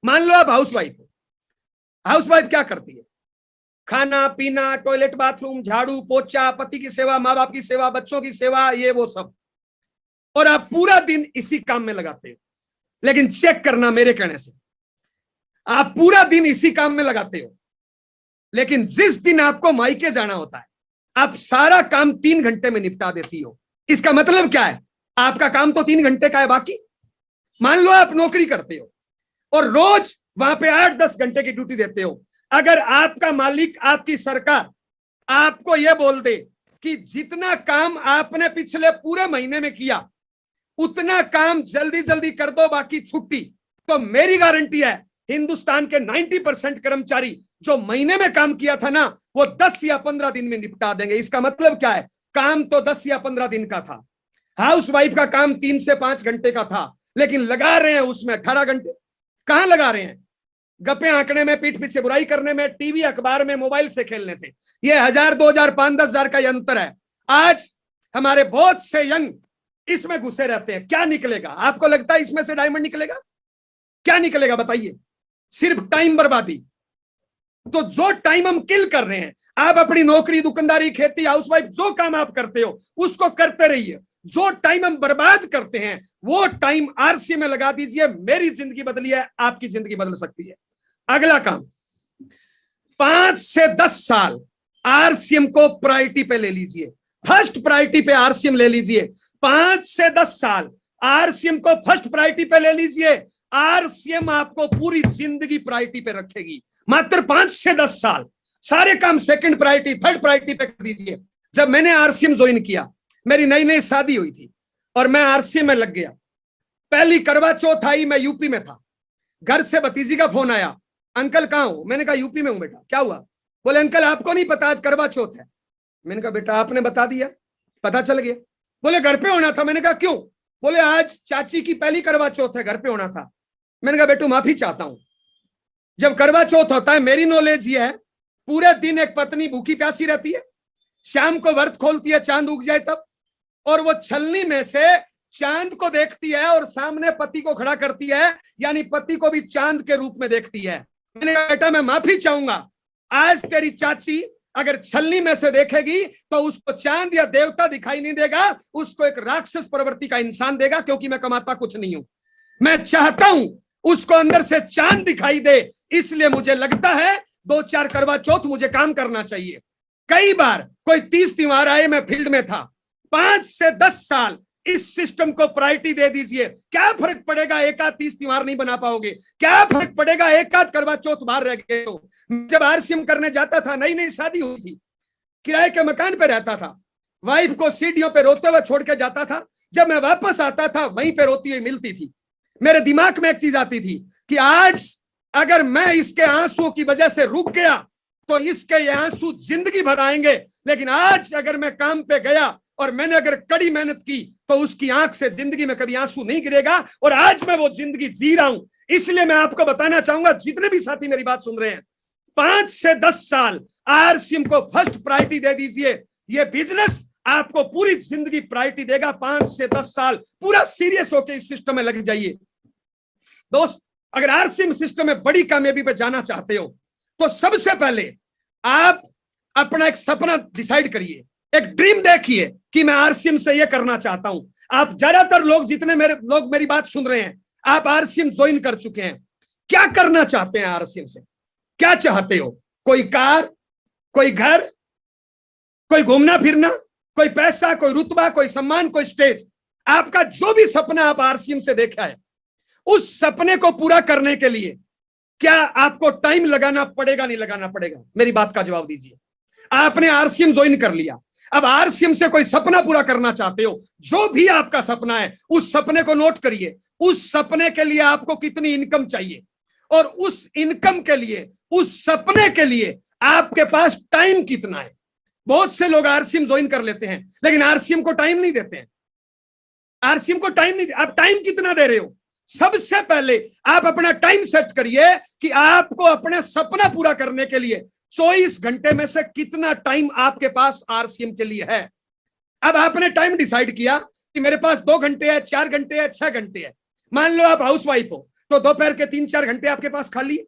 मान लो आप हाउसवाइफ हो। हाउसवाइफ क्या करती है? खाना पीना, टॉयलेट बाथरूम, झाड़ू पोछा, पति की सेवा, माँ बाप की सेवा, बच्चों की सेवा, ये वो सब, और आप पूरा दिन इसी काम में लगाते हो। लेकिन चेक करना मेरे कहने से, आप पूरा दिन इसी काम में लगाते हो, लेकिन जिस दिन आपको मायके जाना होता है, आप सारा काम 3 घंटे में निपटा देती हो। इसका मतलब क्या है? आपका काम तो 3 घंटे का है। बाकी मान लो आप नौकरी करते हो और रोज वहां पे 8-10 घंटे की ड्यूटी देते हो। अगर आपका मालिक, आपकी सरकार आपको यह बोल दे कि जितना काम आपने पिछले पूरे महीने में किया, उतना काम जल्दी जल्दी कर दो, बाकी छुट्टी, तो मेरी गारंटी है हिंदुस्तान के 90% कर्मचारी जो महीने में काम किया था ना, वो 10 या 15 दिन में निपटा देंगे। इसका मतलब क्या है? काम तो 10 या 15 दिन का था। हाउसवाइफ का काम 3 से 5 घंटे का था, लेकिन लगा रहे हैं उसमें 18 घंटे। कहां लगा रहे हैं? गप्पे आंकड़े में, पीठ पीछे बुराई करने में, टीवी अखबार में, मोबाइल से खेलने थे। ये 1000, 2000, 5, 10,000 का अंतर है। आज हमारे बहुत से यंग इसमें घुसे रहते हैं। क्या निकलेगा? आपको लगता है इसमें से डायमंड निकलेगा? क्या निकलेगा बताइए? सिर्फ टाइम बर्बादी। तो जो टाइम हम किल कर रहे हैं, आप अपनी नौकरी, दुकानदारी, खेती, हाउसवाइफ, जो काम आप करते हो उसको करते रहिए। जो टाइम हम बर्बाद करते हैं, वो टाइम आरसी में लगा दीजिए। मेरी जिंदगी बदली है, आपकी जिंदगी बदल सकती है। अगला काम, 5 से 10 साल आरसीएम को प्रायोरिटी पे ले लीजिए। फर्स्ट प्रायोरिटी पे आरसीएम ले लीजिए। 5 से 10 साल आरसीएम को फर्स्ट प्रायोरिटी पे ले लीजिए। आरसीएम आपको पूरी जिंदगी प्रायोरिटी पे रखेगी। मात्र 5 से 10 साल सारे काम सेकंड प्रायोरिटी, थर्ड प्रायोरिटी पे कर दीजिए। जब मैंने आरसीएम ज्वाइन किया, मेरी नई नई शादी हुई थी और मैं आरसीएम में लग गया। पहली करवा चौथ आई, मैं यूपी में था। घर से भतीजी का फोन आया, अंकल कहाँ हो? मैंने कहा यूपी में हूं बेटा। क्या हुआ? बोले अंकल आपको नहीं पता आज करवा चौथ है। मैंने कहा बेटा आपने बता दिया, पता चल गया। बोले घर पे होना था। मैंने कहा क्यों? बोले आज चाची की पहली करवा चौथ है, घर पे होना था। मैंने कहा बेटू माफी चाहता हूं, जब करवा चौथ होता है, मेरी नॉलेज ये है, पूरे दिन एक पत्नी भूखी प्यासी रहती है, शाम को व्रत खोलती है चांद उग जाए तब, और वो छलनी में से चांद को देखती है और सामने पति को खड़ा करती है, यानी पति को भी चांद के रूप में देखती है। मैंने कहा बेटा मैं माफी चाहूंगा, आज तेरी चाची अगर छलनी में से देखेगी तो उसको चांद या देवता दिखाई नहीं देगा, उसको एक राक्षस प्रवृत्ति का इंसान देगा, क्योंकि मैं कमाता कुछ नहीं हूं। मैं चाहता हूं उसको अंदर से चांद दिखाई दे, इसलिए मुझे लगता है 2-4 करवा चौथ मुझे काम करना चाहिए। कई बार कोई 30 त्योहार आए, मैं फील्ड में था, 5 से 10 साल इस सिस्टम को प्रायोरिटी दे दीजिए। क्या फर्क पड़ेगा, एक आध 30 त्योहार नहीं बना पाओगे, क्या फर्क पड़ेगा एक आध करवा चौथ बाहर रह गए तो। जब आरसीएम करने जाता था, नई नई शादी हुई थी, किराए के मकान पे रहता था, वाइफ को सीढ़ियों पे रोते हुए छोड़ के जाता था, जब मैं वापस आता था वहीं पे रोती हुई मिलती थी। मेरे दिमाग में एक चीज आती थी कि आज अगर मैं इसके आंसुओं की वजह से रुक गया तो इसके ये आंसू जिंदगी भर आएंगे, लेकिन आज अगर मैं काम पे गया और मैंने अगर कड़ी मेहनत की तो उसकी आंख से जिंदगी में कभी आंसू नहीं गिरेगा, और आज मैं वो जिंदगी जी रहा हूं। इसलिए मैं आपको बताना चाहूंगा, जितने भी साथी मेरी बात सुन रहे हैं, 5 से 10 साल आरसीएम को फर्स्ट प्रायोरिटी दे दीजिए। ये बिजनेस आपको पूरी जिंदगी प्रायोरिटी देगा। 5 से 10 साल पूरा सीरियस होकर इस सिस्टम में लग जाइए दोस्त। अगर आरसीएम सिस्टम में बड़ी कामयाबी पे जाना चाहते हो तो सबसे पहले आप अपना एक सपना डिसाइड करिए, एक ड्रीम देखिए कि मैं आरसीएम से ये करना चाहता हूं। आप ज्यादातर लोग, जितने लोग मेरी बात सुन रहे हैं, आप आरसीएम ज्वाइन कर चुके हैं। क्या करना चाहते हैं आरसीएम से? क्या चाहते हो? कोई कार, कोई घर, कोई घूमना फिरना, कोई पैसा, कोई रुतबा, कोई सम्मान, कोई स्टेज। आपका जो भी सपना आप आरसीएम से देखा है, उस सपने को पूरा करने के लिए क्या आपको टाइम लगाना पड़ेगा, नहीं लगाना पड़ेगा? मेरी बात का जवाब दीजिए। आपने आरसीएम ज्वाइन कर लिया, अब आरसीएम से कोई सपना पूरा करना चाहते हो, जो भी आपका सपना है उस सपने को नोट करिए। उस सपने के लिए आपको कितनी इनकम चाहिए, और उस इनकम के लिए, उस सपने के लिए आपके पास टाइम कितना है। बहुत से लोग आरसीएम ज्वाइन कर लेते हैं लेकिन आरसीएम को टाइम नहीं देते हैं। आरसीएम को टाइम नहीं, आप टाइम कितना दे रहे हो? सबसे पहले आप अपना टाइम सेट करिए कि आपको अपना सपना पूरा करने के लिए 24 घंटे में से कितना टाइम आपके पास आरसीएम के लिए है। अब आपने टाइम डिसाइड किया कि मेरे पास 2 घंटे है, 4 घंटे है, 6 घंटे है। मान लो आप हाउसवाइफ हो तो दोपहर के 3-4 घंटे आपके पास खाली है।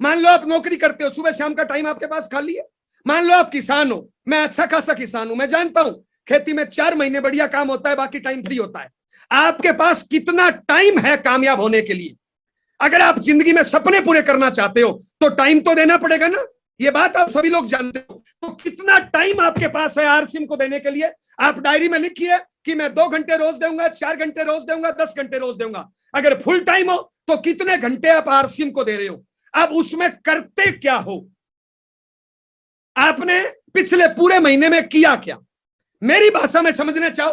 मान लो आप नौकरी करते हो, सुबह शाम का टाइम आपके पास खाली है। मान लो आप किसान हो, मैं अच्छा खासा किसान हूं, मैं जानता हूं खेती में 4 महीने बढ़िया काम होता है, बाकी टाइम फ्री होता है। आपके पास कितना टाइम है कामयाब होने के लिए? अगर आप जिंदगी में सपने पूरे करना चाहते हो तो टाइम तो देना पड़ेगा ना, ये बात आप सभी लोग जानते हो। तो कितना टाइम आपके पास है आरसीएम को देने के लिए? आप डायरी में लिखिए कि मैं 2 घंटे रोज दूंगा, 4 घंटे रोज दूंगा, 10 घंटे रोज दूंगा। अगर फुल टाइम हो तो कितने घंटे आप आरसीएम को दे रहे हो? अब उसमें करते क्या हो? आपने पिछले पूरे महीने में किया क्या? मेरी भाषा में समझना चाहो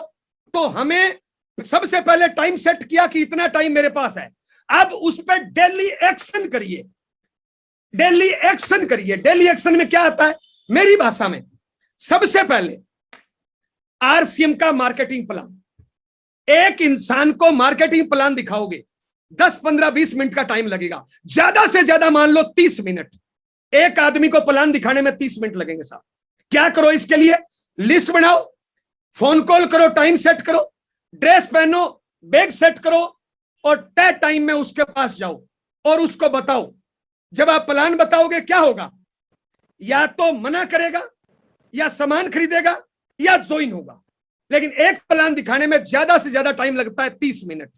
तो हमें सबसे पहले टाइम सेट किया कि इतना टाइम मेरे पास है। अब उस पर डेली एक्शन करिए, डेली एक्शन करिए। डेली एक्शन में क्या आता है मेरी भाषा में? सबसे पहले आरसीएम का मार्केटिंग प्लान। एक इंसान को मार्केटिंग प्लान दिखाओगे 10, 15, 20 मिनट का टाइम लगेगा, ज्यादा से ज्यादा मान लो 30 मिनट। एक आदमी को प्लान दिखाने में 30 मिनट लगेंगे साहब। क्या करो इसके लिए? लिस्ट बनाओ, फोन कॉल करो, टाइम सेट करो, ड्रेस पहनो, बैग सेट करो और तय टाइम में उसके पास जाओ और उसको बताओ। जब आप प्लान बताओगे क्या होगा? या तो मना करेगा, या सामान खरीदेगा, या ज्वाइन होगा। लेकिन एक प्लान दिखाने में ज्यादा से ज्यादा टाइम लगता है 30 मिनट।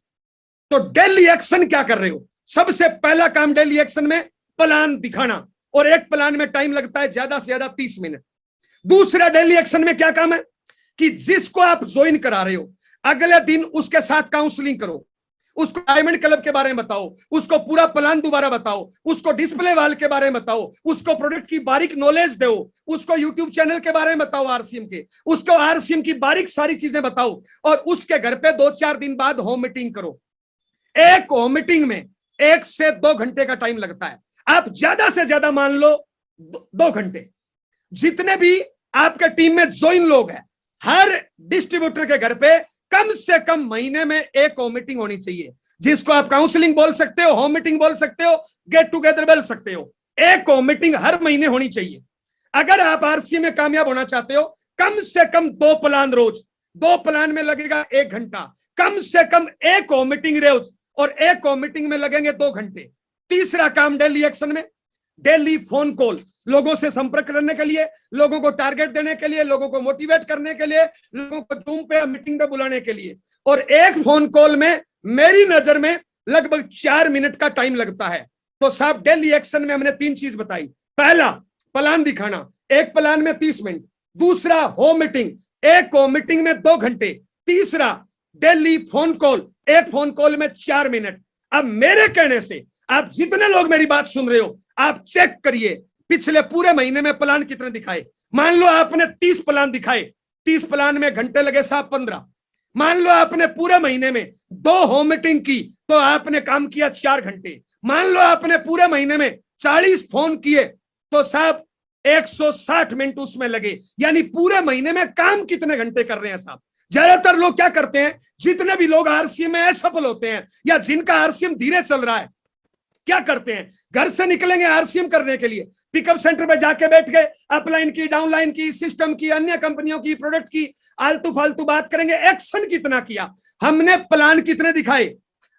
तो डेली एक्शन क्या कर रहे हो? सबसे पहला काम डेली एक्शन में प्लान दिखाना, और एक प्लान में टाइम लगता है ज्यादा से ज्यादा 30 मिनट। दूसरा डेली एक्शन में क्या काम है कि जिसको आप ज्वाइन करा रहे हो अगले दिन उसके साथ काउंसलिंग करो, उसको डायमंड क्लब के बारे में बताओ, उसको पूरा प्लान दोबारा बताओ, उसको डिस्प्ले वाल के बारे में बताओ, उसको प्रोडक्ट की बारीक नॉलेज दो, उसको यूट्यूब चैनल के बारे में बताओ आरसीएम के, उसको आरसीएम की बारीक सारी चीजें बताओ, और उसके घर पे 2-4 दिन बाद होम मीटिंग करो। एक होम मीटिंग में 1 से 2 घंटे का टाइम लगता है। आप ज्यादा से ज्यादा मान लो 2 घंटे। जितने भी आपके टीम में ज्वाइन लोग हैं, हर डिस्ट्रीब्यूटर के घर पे कम से कम महीने में एक मीटिंग होनी चाहिए, जिसको आप काउंसलिंग बोल सकते हो, होम मीटिंग बोल सकते हो, गेट टुगेदर बोल सकते हो। एक मीटिंग हर महीने होनी चाहिए। अगर आप आरसी में कामयाब होना चाहते हो, कम से कम 2 प्लान रोज, 2 प्लान में लगेगा 1 घंटा, कम से कम एक मीटिंग रोज, और एक मीटिंग में लगेंगे 2 घंटे। तीसरा काम डेली एक्शन में, डेली फोन कॉल, लोगों से संपर्क करने के लिए, लोगों को टारगेट देने के लिए, लोगों को मोटिवेट करने के लिए, लोगों को जूम पे मीटिंग पे बुलाने के लिए। और एक फोन कॉल में मेरी नजर में लगभग 4 मिनट का टाइम लगता है। तो साहब डेली एक्शन में हमने 3 चीज बताई। पहला प्लान दिखाना, एक प्लान में 30 मिनट। दूसरा होम मीटिंग, एक मीटिंग में 2 घंटे। तीसरा डेली फोन कॉल, एक फोन कॉल में 4 मिनट। अब मेरे कहने से आप जितने लोग मेरी बात सुन रहे हो, आप चेक करिए पिछले पूरे महीने में प्लान कितने दिखाए। मान लो आपने 30 प्लान दिखाए, 30 प्लान में घंटे लगे साहब 15। मान लो आपने पूरे महीने में 2 होम मीटिंग की तो आपने काम किया 4 घंटे। मान लो आपने पूरे महीने में 40 फोन किए तो साहब 160 मिनट उसमें लगे। यानी पूरे महीने में काम कितने घंटे कर रहे हैं साहब। ज्यादातर लोग क्या करते हैं, जितने भी लोग आरसीएम में असफल होते हैं या जिनका आरसीएम धीरे चल रहा है, क्या करते हैं, घर से निकलेंगे आरसीएम करने के लिए, पिकअप सेंटर पे जाके बैठ गए, अपलाइन की, डाउनलाइन की, सिस्टम की, अन्य कंपनियों की, प्रोडक्ट की आलतू फालतू बात करेंगे। एक्शन कितना किया हमने, प्लान कितने दिखाए,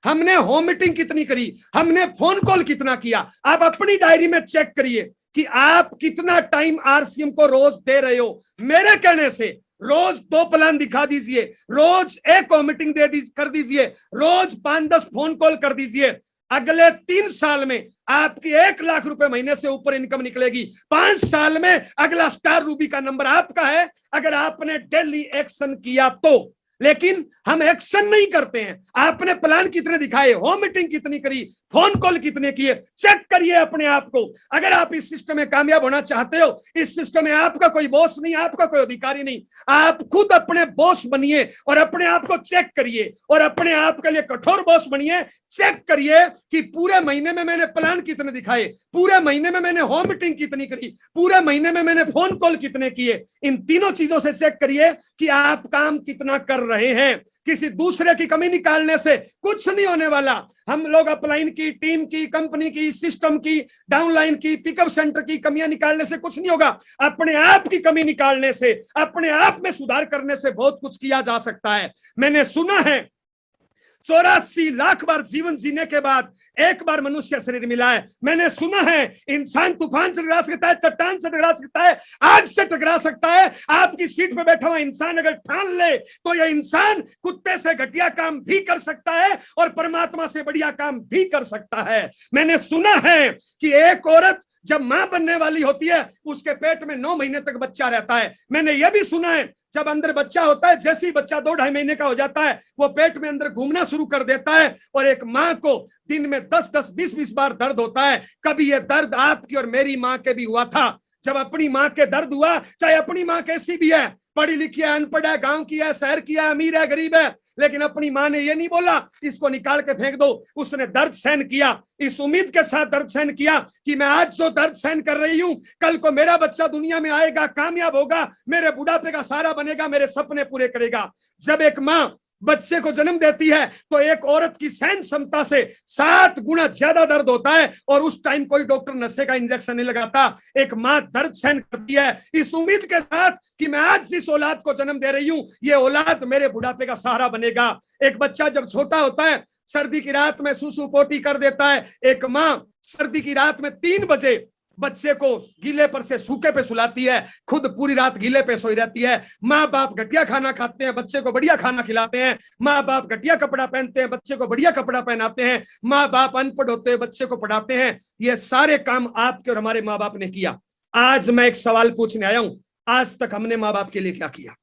हमने होम मीटिंग कितनी करी, हमने फोन कॉल कितना किया। आप अपनी डायरी में चेक करिए कि आप कितना टाइम आरसीएम को रोज दे रहे हो। मेरे कहने से रोज 2 प्लान दिखा दीजिए, रोज एक मीटिंग कर दीजिए, रोज 5-10 फोन कॉल कर दीजिए। अगले 3 साल में आपकी 1 लाख रुपए महीने से ऊपर इनकम निकलेगी। 5 साल में अगला स्टार रूबी का नंबर आपका है, अगर आपने डेली एक्शन किया तो। लेकिन हम एक्शन नहीं करते हैं। आपने प्लान कितने दिखाए, होम मीटिंग कितनी करी, फोन कॉल कितने किए, चेक करिए अपने आप को। अगर आप इस सिस्टम में कामयाब होना चाहते हो, इस सिस्टम में आपका कोई बॉस नहीं, आपका कोई अधिकारी नहीं, आप खुद अपने बॉस बनिए और अपने आप को चेक करिए और अपने आप के लिए कठोर बॉस बनिए। चेक करिए कि पूरे महीने में मैंने प्लान कितने दिखाए, पूरे महीने में मैंने होम मीटिंग कितनी करी, पूरे महीने में मैंने फोन कॉल कितने किए। इन तीनों चीजों से चेक करिए कि आप काम कितना कर रहे हैं। किसी दूसरे की कमी निकालने से कुछ नहीं होने वाला। हम लोग अपलाइन की, टीम की, कंपनी की, सिस्टम की, डाउनलाइन की, पिकअप सेंटर की कमियां निकालने से कुछ नहीं होगा। अपने आप की कमी निकालने से, अपने आप में सुधार करने से बहुत कुछ किया जा सकता है। मैंने सुना है 84 लाख बार जीवन जीने के बाद एक बार मनुष्य शरीर मिला है। मैंने सुना है इंसान तूफान से टकरा सकता है, चट्टान से टकरा सकता है, आग से टकरा सकता है। आपकी सीट पे बैठा हुआ इंसान अगर ठान ले तो यह इंसान कुत्ते से घटिया काम भी कर सकता है और परमात्मा से बढ़िया काम भी कर सकता है। मैंने सुना है कि एक औरत जब मां बनने वाली होती है उसके पेट में 9 महीने तक बच्चा रहता है। मैंने यह भी सुना है जब अंदर बच्चा होता है, जैसे ही बच्चा 2-2.5 महीने का हो जाता है, वो पेट में अंदर घूमना शुरू कर देता है और एक माँ को दिन में 10-10, 20-20 बार दर्द होता है। कभी ये दर्द आपकी और मेरी माँ के भी हुआ था। जब अपनी माँ के दर्द हुआ, चाहे अपनी माँ कैसी भी है, पढ़ी लिखी है, अनपढ़ है, गांव की है, शहर की है, अमीर है, गरीब है, लेकिन अपनी माँ ने ये नहीं बोला इसको निकाल के फेंक दो। उसने दर्द सहन किया, इस उम्मीद के साथ दर्द सहन किया कि मैं आज जो दर्द सहन कर रही हूं, कल को मेरा बच्चा दुनिया में आएगा, कामयाब होगा, मेरे बुढ़ापे का सहारा बनेगा, मेरे सपने पूरे करेगा। जब एक माँ बच्चे को जन्म देती है तो एक औरत की सहन क्षमता से 7 गुना ज्यादा दर्द होता है और उस टाइम कोई डॉक्टर नशे का इंजेक्शन नहीं लगाता। एक माँ दर्द सहन करती है इस उम्मीद के साथ कि मैं आज जिस औलाद को जन्म दे रही हूं, ये औलाद मेरे बुढ़ापे का सहारा बनेगा। एक बच्चा जब छोटा होता है, सर्दी की रात में सूसू पोटी कर देता है। एक माँ सर्दी की रात में 3 बजे बच्चे को गीले पर से सूखे पे सुलाती है, खुद पूरी रात गीले पे सोई रहती है। माँ बाप घटिया खाना खाते हैं, बच्चे को बढ़िया खाना खिलाते हैं। माँ बाप घटिया कपड़ा पहनते हैं, बच्चे को बढ़िया कपड़ा पहनाते हैं। माँ बाप अनपढ़ होते हैं, बच्चे को पढ़ाते हैं। ये सारे काम आपके और हमारे माँ बाप ने किया। आज मैं एक सवाल पूछने आया हूं, आज तक हमने माँ बाप के लिए क्या किया?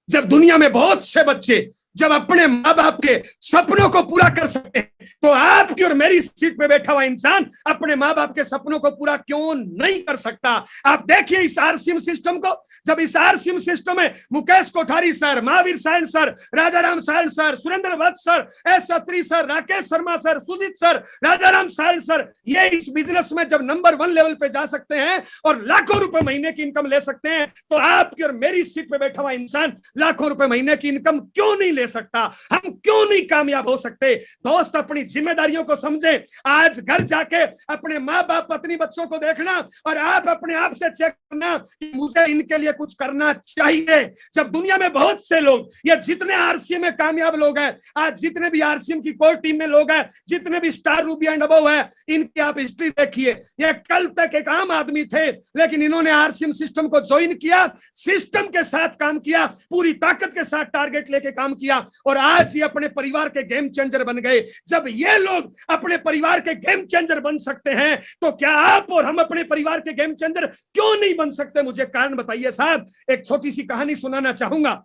जब दुनिया में बहुत से बच्चे जब अपने माँ बाप के सपनों को पूरा कर सकते हैं, तो आपकी और मेरी सीट पे बैठा हुआ इंसान अपने माँ बाप के सपनों को पूरा क्यों नहीं कर सकता? आप देखिए इस आरसीएम सिस्टम को। जब इस आरसीएम सिस्टम में Mukesh Kothari sir, Mahavir Sayan sir, Rajaram Sayan sir, Surendra Vats sir, S Chhatri sir, Rakesh Sharma sir, Sujeet sir, Rajaram Sayan sir, ये इस बिजनेस में जब नंबर 1 लेवल पे जा सकते हैं और लाखों रुपए महीने की इनकम ले सकते हैं, तो आपकी और मेरी सीट पे बैठा हुआ इंसान लाखों रुपए महीने की इनकम क्यों नहीं ले सकता? हम क्यों नहीं कामयाब हो सकते? दोस्त, अपनी जिम्मेदारियों को समझें। आज घर जाके अपने माँ बाप, पत्नी, बच्चों को देखना और आप अपने आप से चेक करना कि मुझे इनके लिए कुछ करना चाहिए। जब दुनिया में बहुत से लोग, ये जितने आरसीएम में कामयाब लोग हैं, आज जितने भी आरसीएम की कोर टीम में लोग हैं, जितने भी स्टार रूबी एंड अबव है, इनकी आप हिस्ट्री देखिए। ये कल तक एक आम आदमी थे, लेकिन इन्होंने आरसीएम सिस्टम को ज्वाइन किया, सिस्टम के साथ काम किया, पूरी ताकत के साथ टारगेट लेके काम किया और आज ये अपने परिवार के गेम चेंजर बन गए। जब ये लोग अपने परिवार के गेम चेंजर बन सकते हैं, तो क्या आप और हम अपने परिवार के गेम चेंजर क्यों नहीं बन सकते? मुझे कारण बताइए साहब। एक छोटी सी कहानी सुनाना चाहूंगा।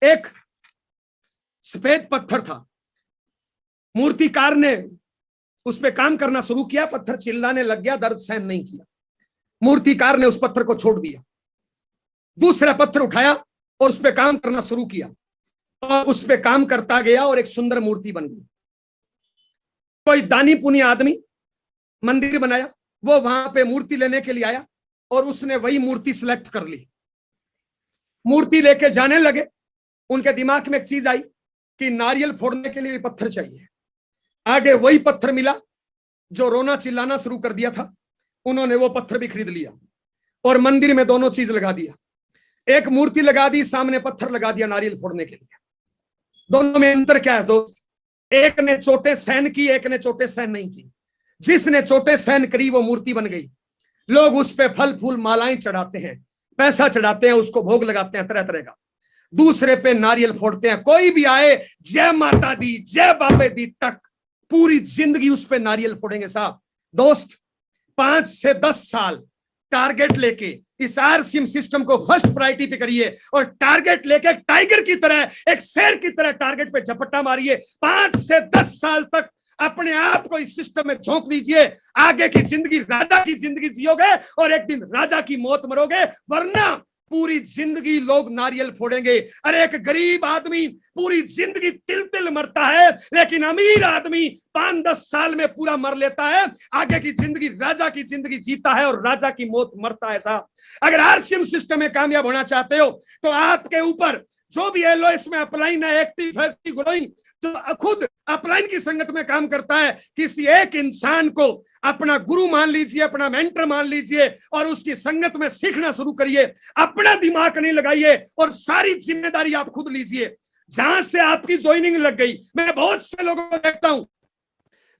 एक सफेद पत्थर था, मूर्तिकार ने उस पे काम करना शुरू किया, पत्थर चिल्लाने लग गया, दर्द सहन नहीं किया, मूर्तिकार ने उस पत्थर को छोड़ दिया, दूसरा पत्थर उठाया और उस पे काम करना शुरू किया और उस पे काम करता गया और एक सुंदर मूर्ति बन गई। कोई दानी पुनी आदमी मंदिर बनाया, वो वहां पे मूर्ति लेने के लिए आया और उसने वही मूर्ति सिलेक्ट कर ली। मूर्ति लेके जाने लगे, उनके दिमाग में एक चीज आई कि नारियल फोड़ने के लिए भी पत्थर चाहिए। आगे वही पत्थर मिला जो रोना चिल्लाना शुरू कर दिया था, उन्होंने वो पत्थर भी खरीद लिया और मंदिर में दोनों चीज लगा दिया। एक मूर्ति लगा दी, सामने पत्थर लगा दिया नारियल फोड़ने के लिए। दोनों में अंतर क्या है दोस्त? एक ने चोटें सहन की, एक ने चोटें सहन नहीं की। जिसने चोटें सहन करी वो मूर्ति बन गई। लोग उस पे फल फूल मालाएं चढ़ाते हैं, पैसा चढ़ाते हैं, उसको भोग लगाते हैं तरह तरह का। दूसरे पे नारियल फोड़ते हैं, कोई भी आए जय माता दी, जय बाबे दी, टक, पूरी जिंदगी उस पे नारियल फोड़ेंगे साहब। दोस्त, 5 से 10 साल टारगेट लेके इस आरसीएम सिस्टम को फर्स्ट प्रायोरिटी पे करिए और टारगेट लेके टाइगर की तरह, एक शेर की तरह टारगेट पे झपट्टा मारिए। 5 से 10 साल तक अपने आप को इस सिस्टम में झोंक लीजिए। आगे की जिंदगी राजा की जिंदगी जियोगे और एक दिन राजा की मौत मरोगे, वरना पूरी जिंदगी लोग नारियल फोड़ेंगे। अरे एक गरीब आदमी पूरी जिंदगी तिल तिल मरता है, लेकिन अमीर आदमी 5-10 साल में पूरा मर लेता है। आगे की जिंदगी राजा की जिंदगी जीता है और राजा की मौत मरता है साहब। अगर आरसीएम सिस्टम में कामयाब होना चाहते हो तो आपके ऊपर जो भी एलओएस में अपलाइन है, एक्टिव है, ग्रोइंग, जो खुद अपलाइन की संगत में काम करता है, किसी एक इंसान को अपना गुरु मान लीजिए, अपना मेंटर मान लीजिए और उसकी संगत में सीखना शुरू करिए। अपना दिमाग नहीं लगाइए और सारी जिम्मेदारी आप खुद लीजिए। जहां से आपकी ज्वाइनिंग लग गई, मैं बहुत से लोगों को देखता हूं,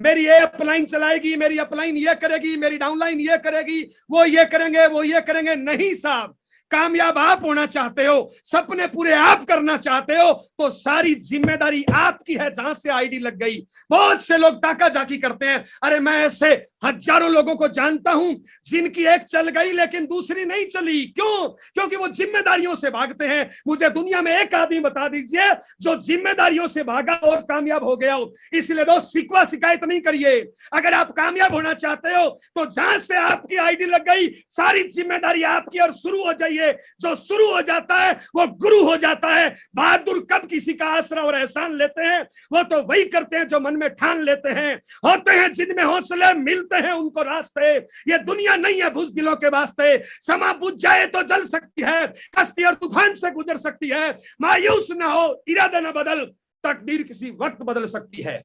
मेरी ये अपलाइन चलाएगी, मेरी अपलाइन ये करेगी, मेरी डाउनलाइन ये करेगी, वो ये करेंगे, वो ये करेंगे। नहीं साहब, कामयाब आप होना चाहते हो, सपने पूरे आप करना चाहते हो, तो सारी जिम्मेदारी आपकी है। जहां से आईडी लग गई, बहुत से लोग ताका जाकी करते हैं। अरे मैं ऐसे हजारों लोगों को जानता हूं जिनकी एक चल गई लेकिन दूसरी नहीं चली। क्यों? क्योंकि वो जिम्मेदारियों से भागते हैं। मुझे दुनिया में एक आदमी बता दीजिए जो जिम्मेदारियों से भागा और कामयाब हो गया हो। इसलिए दोस्त, शिकवा शिकायत नहीं करिए। अगर आप कामयाब होना चाहते हो तो जहां से आपकी आईडी लग गई, सारी जिम्मेदारी आपकी और शुरू हो जाइए। जो शुरू हो जाता है वो गुरु हो जाता है। बहादुर कब किसी का आसरा और एहसान लेते हैं? वो तो वही करते हैं जो मन में ठान लेते हैं। होते हैं जिनमें हौसले, मिलते हैं उनको रास्ते। ये दुनिया नहीं है बुज़दिलों के वास्ते। समा बुझ जाए तो जल सकती है, कश्ती और तूफान से गुजर सकती है। मायूस ना हो, इरादा ना बदल, तकदीर किसी वक्त बदल सकती है।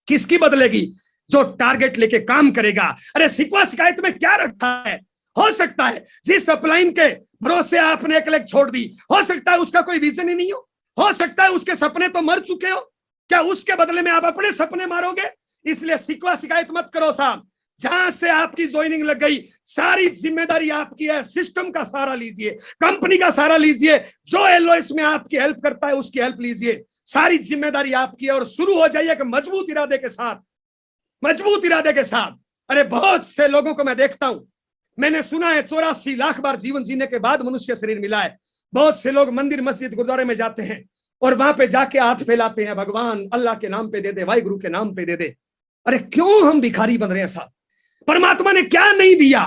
किसकी बदलेगी? जो टारगेट लेके काम करेगा। अरे शिकवा शिकायत में क्या रखा है? हो सकता है जिस अपलाइन के भरोसे आपने एक लेग छोड़ दी, हो सकता है उसका कोई विजन ही नहीं हो सकता है उसके सपने तो मर चुके हो। क्या उसके बदले में आप अपने सपने मारोगे? इसलिए शिकवा शिकायत मत करो साहब। जहां से आपकी ज्वाइनिंग लग गई, सारी जिम्मेदारी आपकी है। सिस्टम का सहारा लीजिए, कंपनी का सहारा लीजिए, जो एलओएस में आपकी हेल्प करता है उसकी हेल्प लीजिए। सारी जिम्मेदारी आपकी है और शुरू हो जाइए कि मजबूत इरादे के साथ, मजबूत इरादे के साथ। अरे बहुत से लोगों को मैं देखता हूं, मैंने सुना है 84 लाख बार जीवन जीने के बाद मनुष्य शरीर मिला है। बहुत से लोग मंदिर, मस्जिद, गुरुद्वारे में जाते हैं और वहां पे जाके हाथ फैलाते हैं, भगवान अल्लाह के नाम पे दे दे, वाहिगुरु के नाम पे दे दे। अरे क्यों हम भिखारी बन रहे हैं साहब? परमात्मा ने क्या नहीं दिया?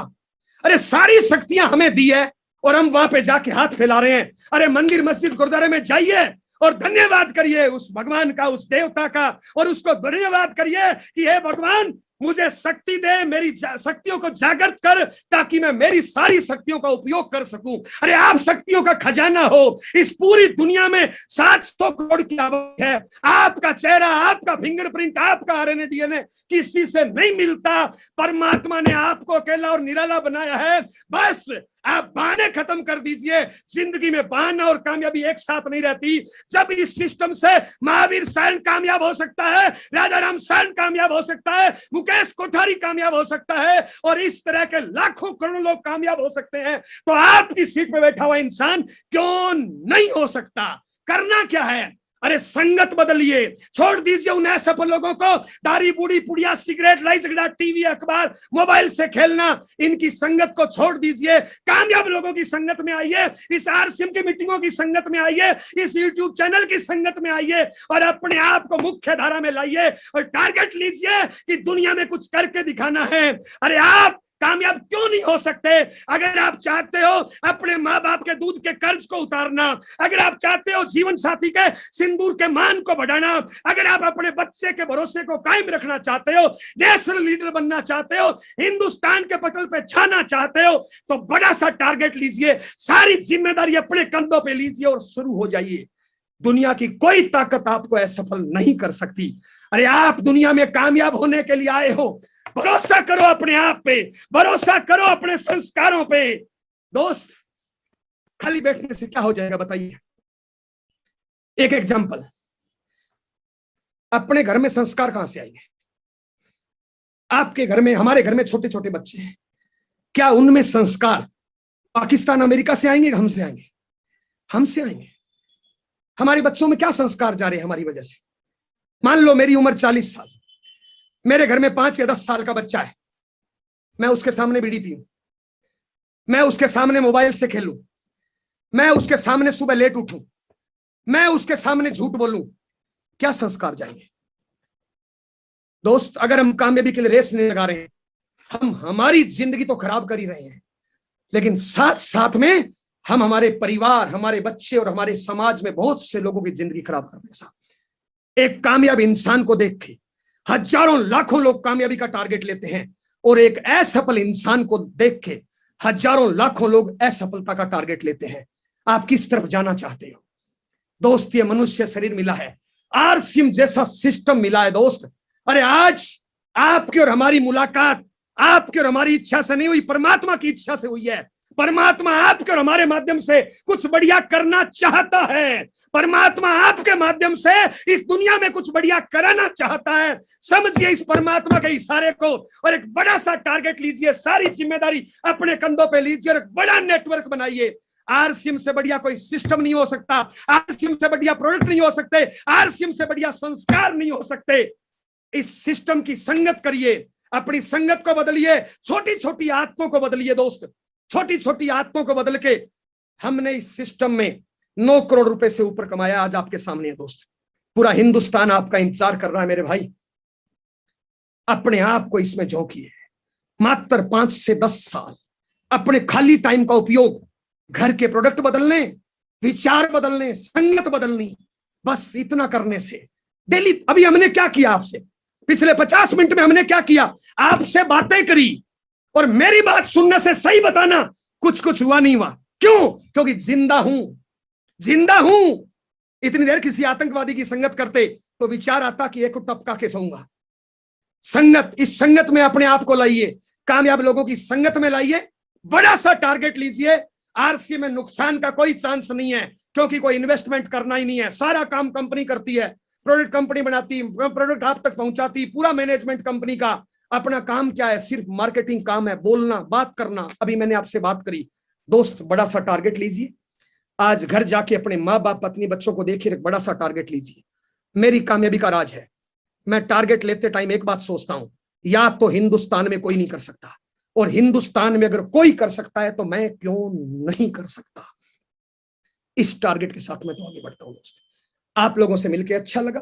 अरे सारी शक्तियां हमें दी है और हम वहां पे जाके हाथ फैला रहे हैं। अरे मंदिर मस्जिद गुरुद्वारे में जाइए और धन्यवाद करिए उस भगवान का, उस देवता का, और उसको धन्यवाद करिए कि हे भगवान मुझे शक्ति दे, मेरी शक्तियों को जागृत कर, ताकि मैं मेरी सारी शक्तियों का उपयोग कर सकूं। अरे आप शक्तियों का खजाना हो। इस पूरी दुनिया में 700 करोड़ की आबादी है। आपका चेहरा, आपका फिंगरप्रिंट, आपका आरएनए डीएनए किसी से नहीं मिलता। परमात्मा ने आपको अकेला और निराला बनाया है। बस आप बहाने खत्म कर दीजिए। जिंदगी में बहाना और कामयाबी एक साथ नहीं रहती। जब इस सिस्टम से महावीर सैन कामयाब हो सकता है, राजा राम सैन कामयाब हो सकता है, मुकेश कोठारी कामयाब हो सकता है, और इस तरह के लाखों करोड़ों लोग कामयाब हो सकते हैं, तो आपकी सीट पे बैठा हुआ इंसान क्यों नहीं हो सकता? करना क्या है? अरे संगत बदलिए। छोड़ दीजिए उन असफल लोगों को, दाढ़ी बूढ़ी पुड़िया सिगरेट लाई झगड़ा टीवी अखबार मोबाइल से खेलना, इनकी संगत को छोड़ दीजिए। कामयाब लोगों की संगत में आइए, इस आरसीएम की मीटिंगों की संगत में आइए, इस यूट्यूब चैनल की संगत में आइए और अपने आप को मुख्य धारा में लाइए और टारगेट लीजिए कि दुनिया में कुछ करके दिखाना है। अरे आप कामयाब क्यों नहीं हो सकते? अगर आप चाहते हो अपने माँ बाप के दूध के कर्ज को उतारना, अगर आप चाहते हो जीवन साथी के सिंदूर के मान को बढ़ाना, अगर आप अपने बच्चे के भरोसे को कायम रखना चाहते हो, नेशनल लीडर बनना चाहते हो, हिंदुस्तान के पटल पे छाना चाहते हो, तो बड़ा सा टारगेट लीजिए, सारी जिम्मेदारी अपने कंधों पे लीजिए और शुरू हो जाइए। दुनिया की कोई ताकत आपको असफल नहीं कर सकती। अरे आप दुनिया में कामयाब होने के लिए आए हो। भरोसा करो अपने आप पे, भरोसा करो अपने संस्कारों पे। दोस्त, खाली बैठने से क्या हो जाएगा बताइए? एक एग्जांपल, अपने घर में संस्कार कहां से आएंगे? आपके घर में, हमारे घर में छोटे छोटे बच्चे हैं, क्या उनमें संस्कार पाकिस्तान अमेरिका से आएंगे? हमसे आएंगे? हमसे आएंगे। हमारे बच्चों में क्या संस्कार जा रहे हैं हमारी वजह से? मान लो मेरी उम्र 40 साल, मेरे घर में 5 या 10 साल का बच्चा है, मैं उसके सामने बीड़ी पीऊं, मैं उसके सामने मोबाइल से खेलूं, मैं उसके सामने सुबह लेट उठूं, मैं उसके सामने झूठ बोलूं, क्या संस्कार जाएंगे? दोस्त, अगर हम कामयाबी के लिए रेस नहीं लगा रहे हैं, हम हमारी जिंदगी तो खराब कर ही रहे हैं, लेकिन साथ साथ में हम हमारे परिवार, हमारे बच्चे और हमारे समाज में बहुत से लोगों की जिंदगी खराब कर रहे हैं साहब। एक कामयाब इंसान को देख के हजारों लाखों लोग कामयाबी का टारगेट लेते हैं, और एक असफल इंसान को देख के हजारों लाखों लोग असफलता का टारगेट लेते हैं। आप किस तरफ जाना चाहते हो? दोस्त, ये मनुष्य शरीर मिला है, आरसीएम जैसा सिस्टम मिला है दोस्त। अरे आज आपकी और हमारी मुलाकात आपकी और हमारी इच्छा से नहीं हुई, परमात्मा की इच्छा से हुई है। परमात्मा आपके और हमारे माध्यम से कुछ बढ़िया करना चाहता है। परमात्मा आपके माध्यम से इस दुनिया में कुछ बढ़िया कराना चाहता है। समझिए इस परमात्मा के इशारे को और एक बड़ा सा टारगेट लीजिए, सारी जिम्मेदारी अपने कंधों पे लीजिए और एक बड़ा नेटवर्क बनाइए। आरसीएम से बढ़िया कोई सिस्टम नहीं हो सकता, आरसीएम से बढ़िया प्रोडक्ट नहीं हो सकते, आरसीएम से बढ़िया संस्कार नहीं हो सकते। इस सिस्टम की संगत करिए, अपनी संगत को बदलिए, छोटी छोटी आदतों को बदलिए दोस्त, छोटी छोटी आदतों को बदल के हमने इस सिस्टम में 9 करोड़ रुपए से ऊपर कमाया। आज आपके सामने है दोस्त, पूरा हिंदुस्तान आपका इंतजार कर रहा है मेरे भाई। अपने आप को इसमें झोंकिए। मात्र 5 से 10 साल अपने खाली टाइम का उपयोग घर के प्रोडक्ट बदलने, विचार बदलने, संगत बदलनी, बस इतना करने से डेली। अभी हमने क्या किया आपसे? पिछले 50 मिनट में हमने क्या किया? आपसे बातें करी, और मेरी बात सुनने से सही बताना कुछ कुछ हुआ नहीं हुआ। क्यों? क्योंकि जिंदा हूं, जिंदा हूं। इतनी देर किसी आतंकवादी की संगत करते तो विचार आता कि एक टपका के सोऊंगा। संगत, इस संगत में अपने आप को लाइए, कामयाब लोगों की संगत में लाइए, बड़ा सा टारगेट लीजिए। आरसी में नुकसान का कोई चांस नहीं है, क्योंकि कोई इन्वेस्टमेंट करना ही नहीं है। सारा काम कंपनी करती है, प्रोडक्ट कंपनी बनाती, प्रोडक्ट आप तक पहुंचाती, पूरा मैनेजमेंट कंपनी का। अपना काम क्या है? सिर्फ मार्केटिंग काम है, बोलना, बात करना। अभी मैंने आपसे बात करी दोस्त, बड़ा सा टारगेट लीजिए। आज घर जाके अपने माँ बाप, पत्नी, बच्चों को देखिए, बड़ा सा टारगेट लीजिए। मेरी कामयाबी का राज है, मैं टारगेट लेते टाइम एक बात सोचता हूं, या तो हिंदुस्तान में कोई नहीं कर सकता, और हिंदुस्तान में अगर कोई कर सकता है तो मैं क्यों नहीं कर सकता। इस टारगेट के साथ मैं तो आगे बढ़ता हूं दोस्त। आप लोगों से मिलकर अच्छा लगा।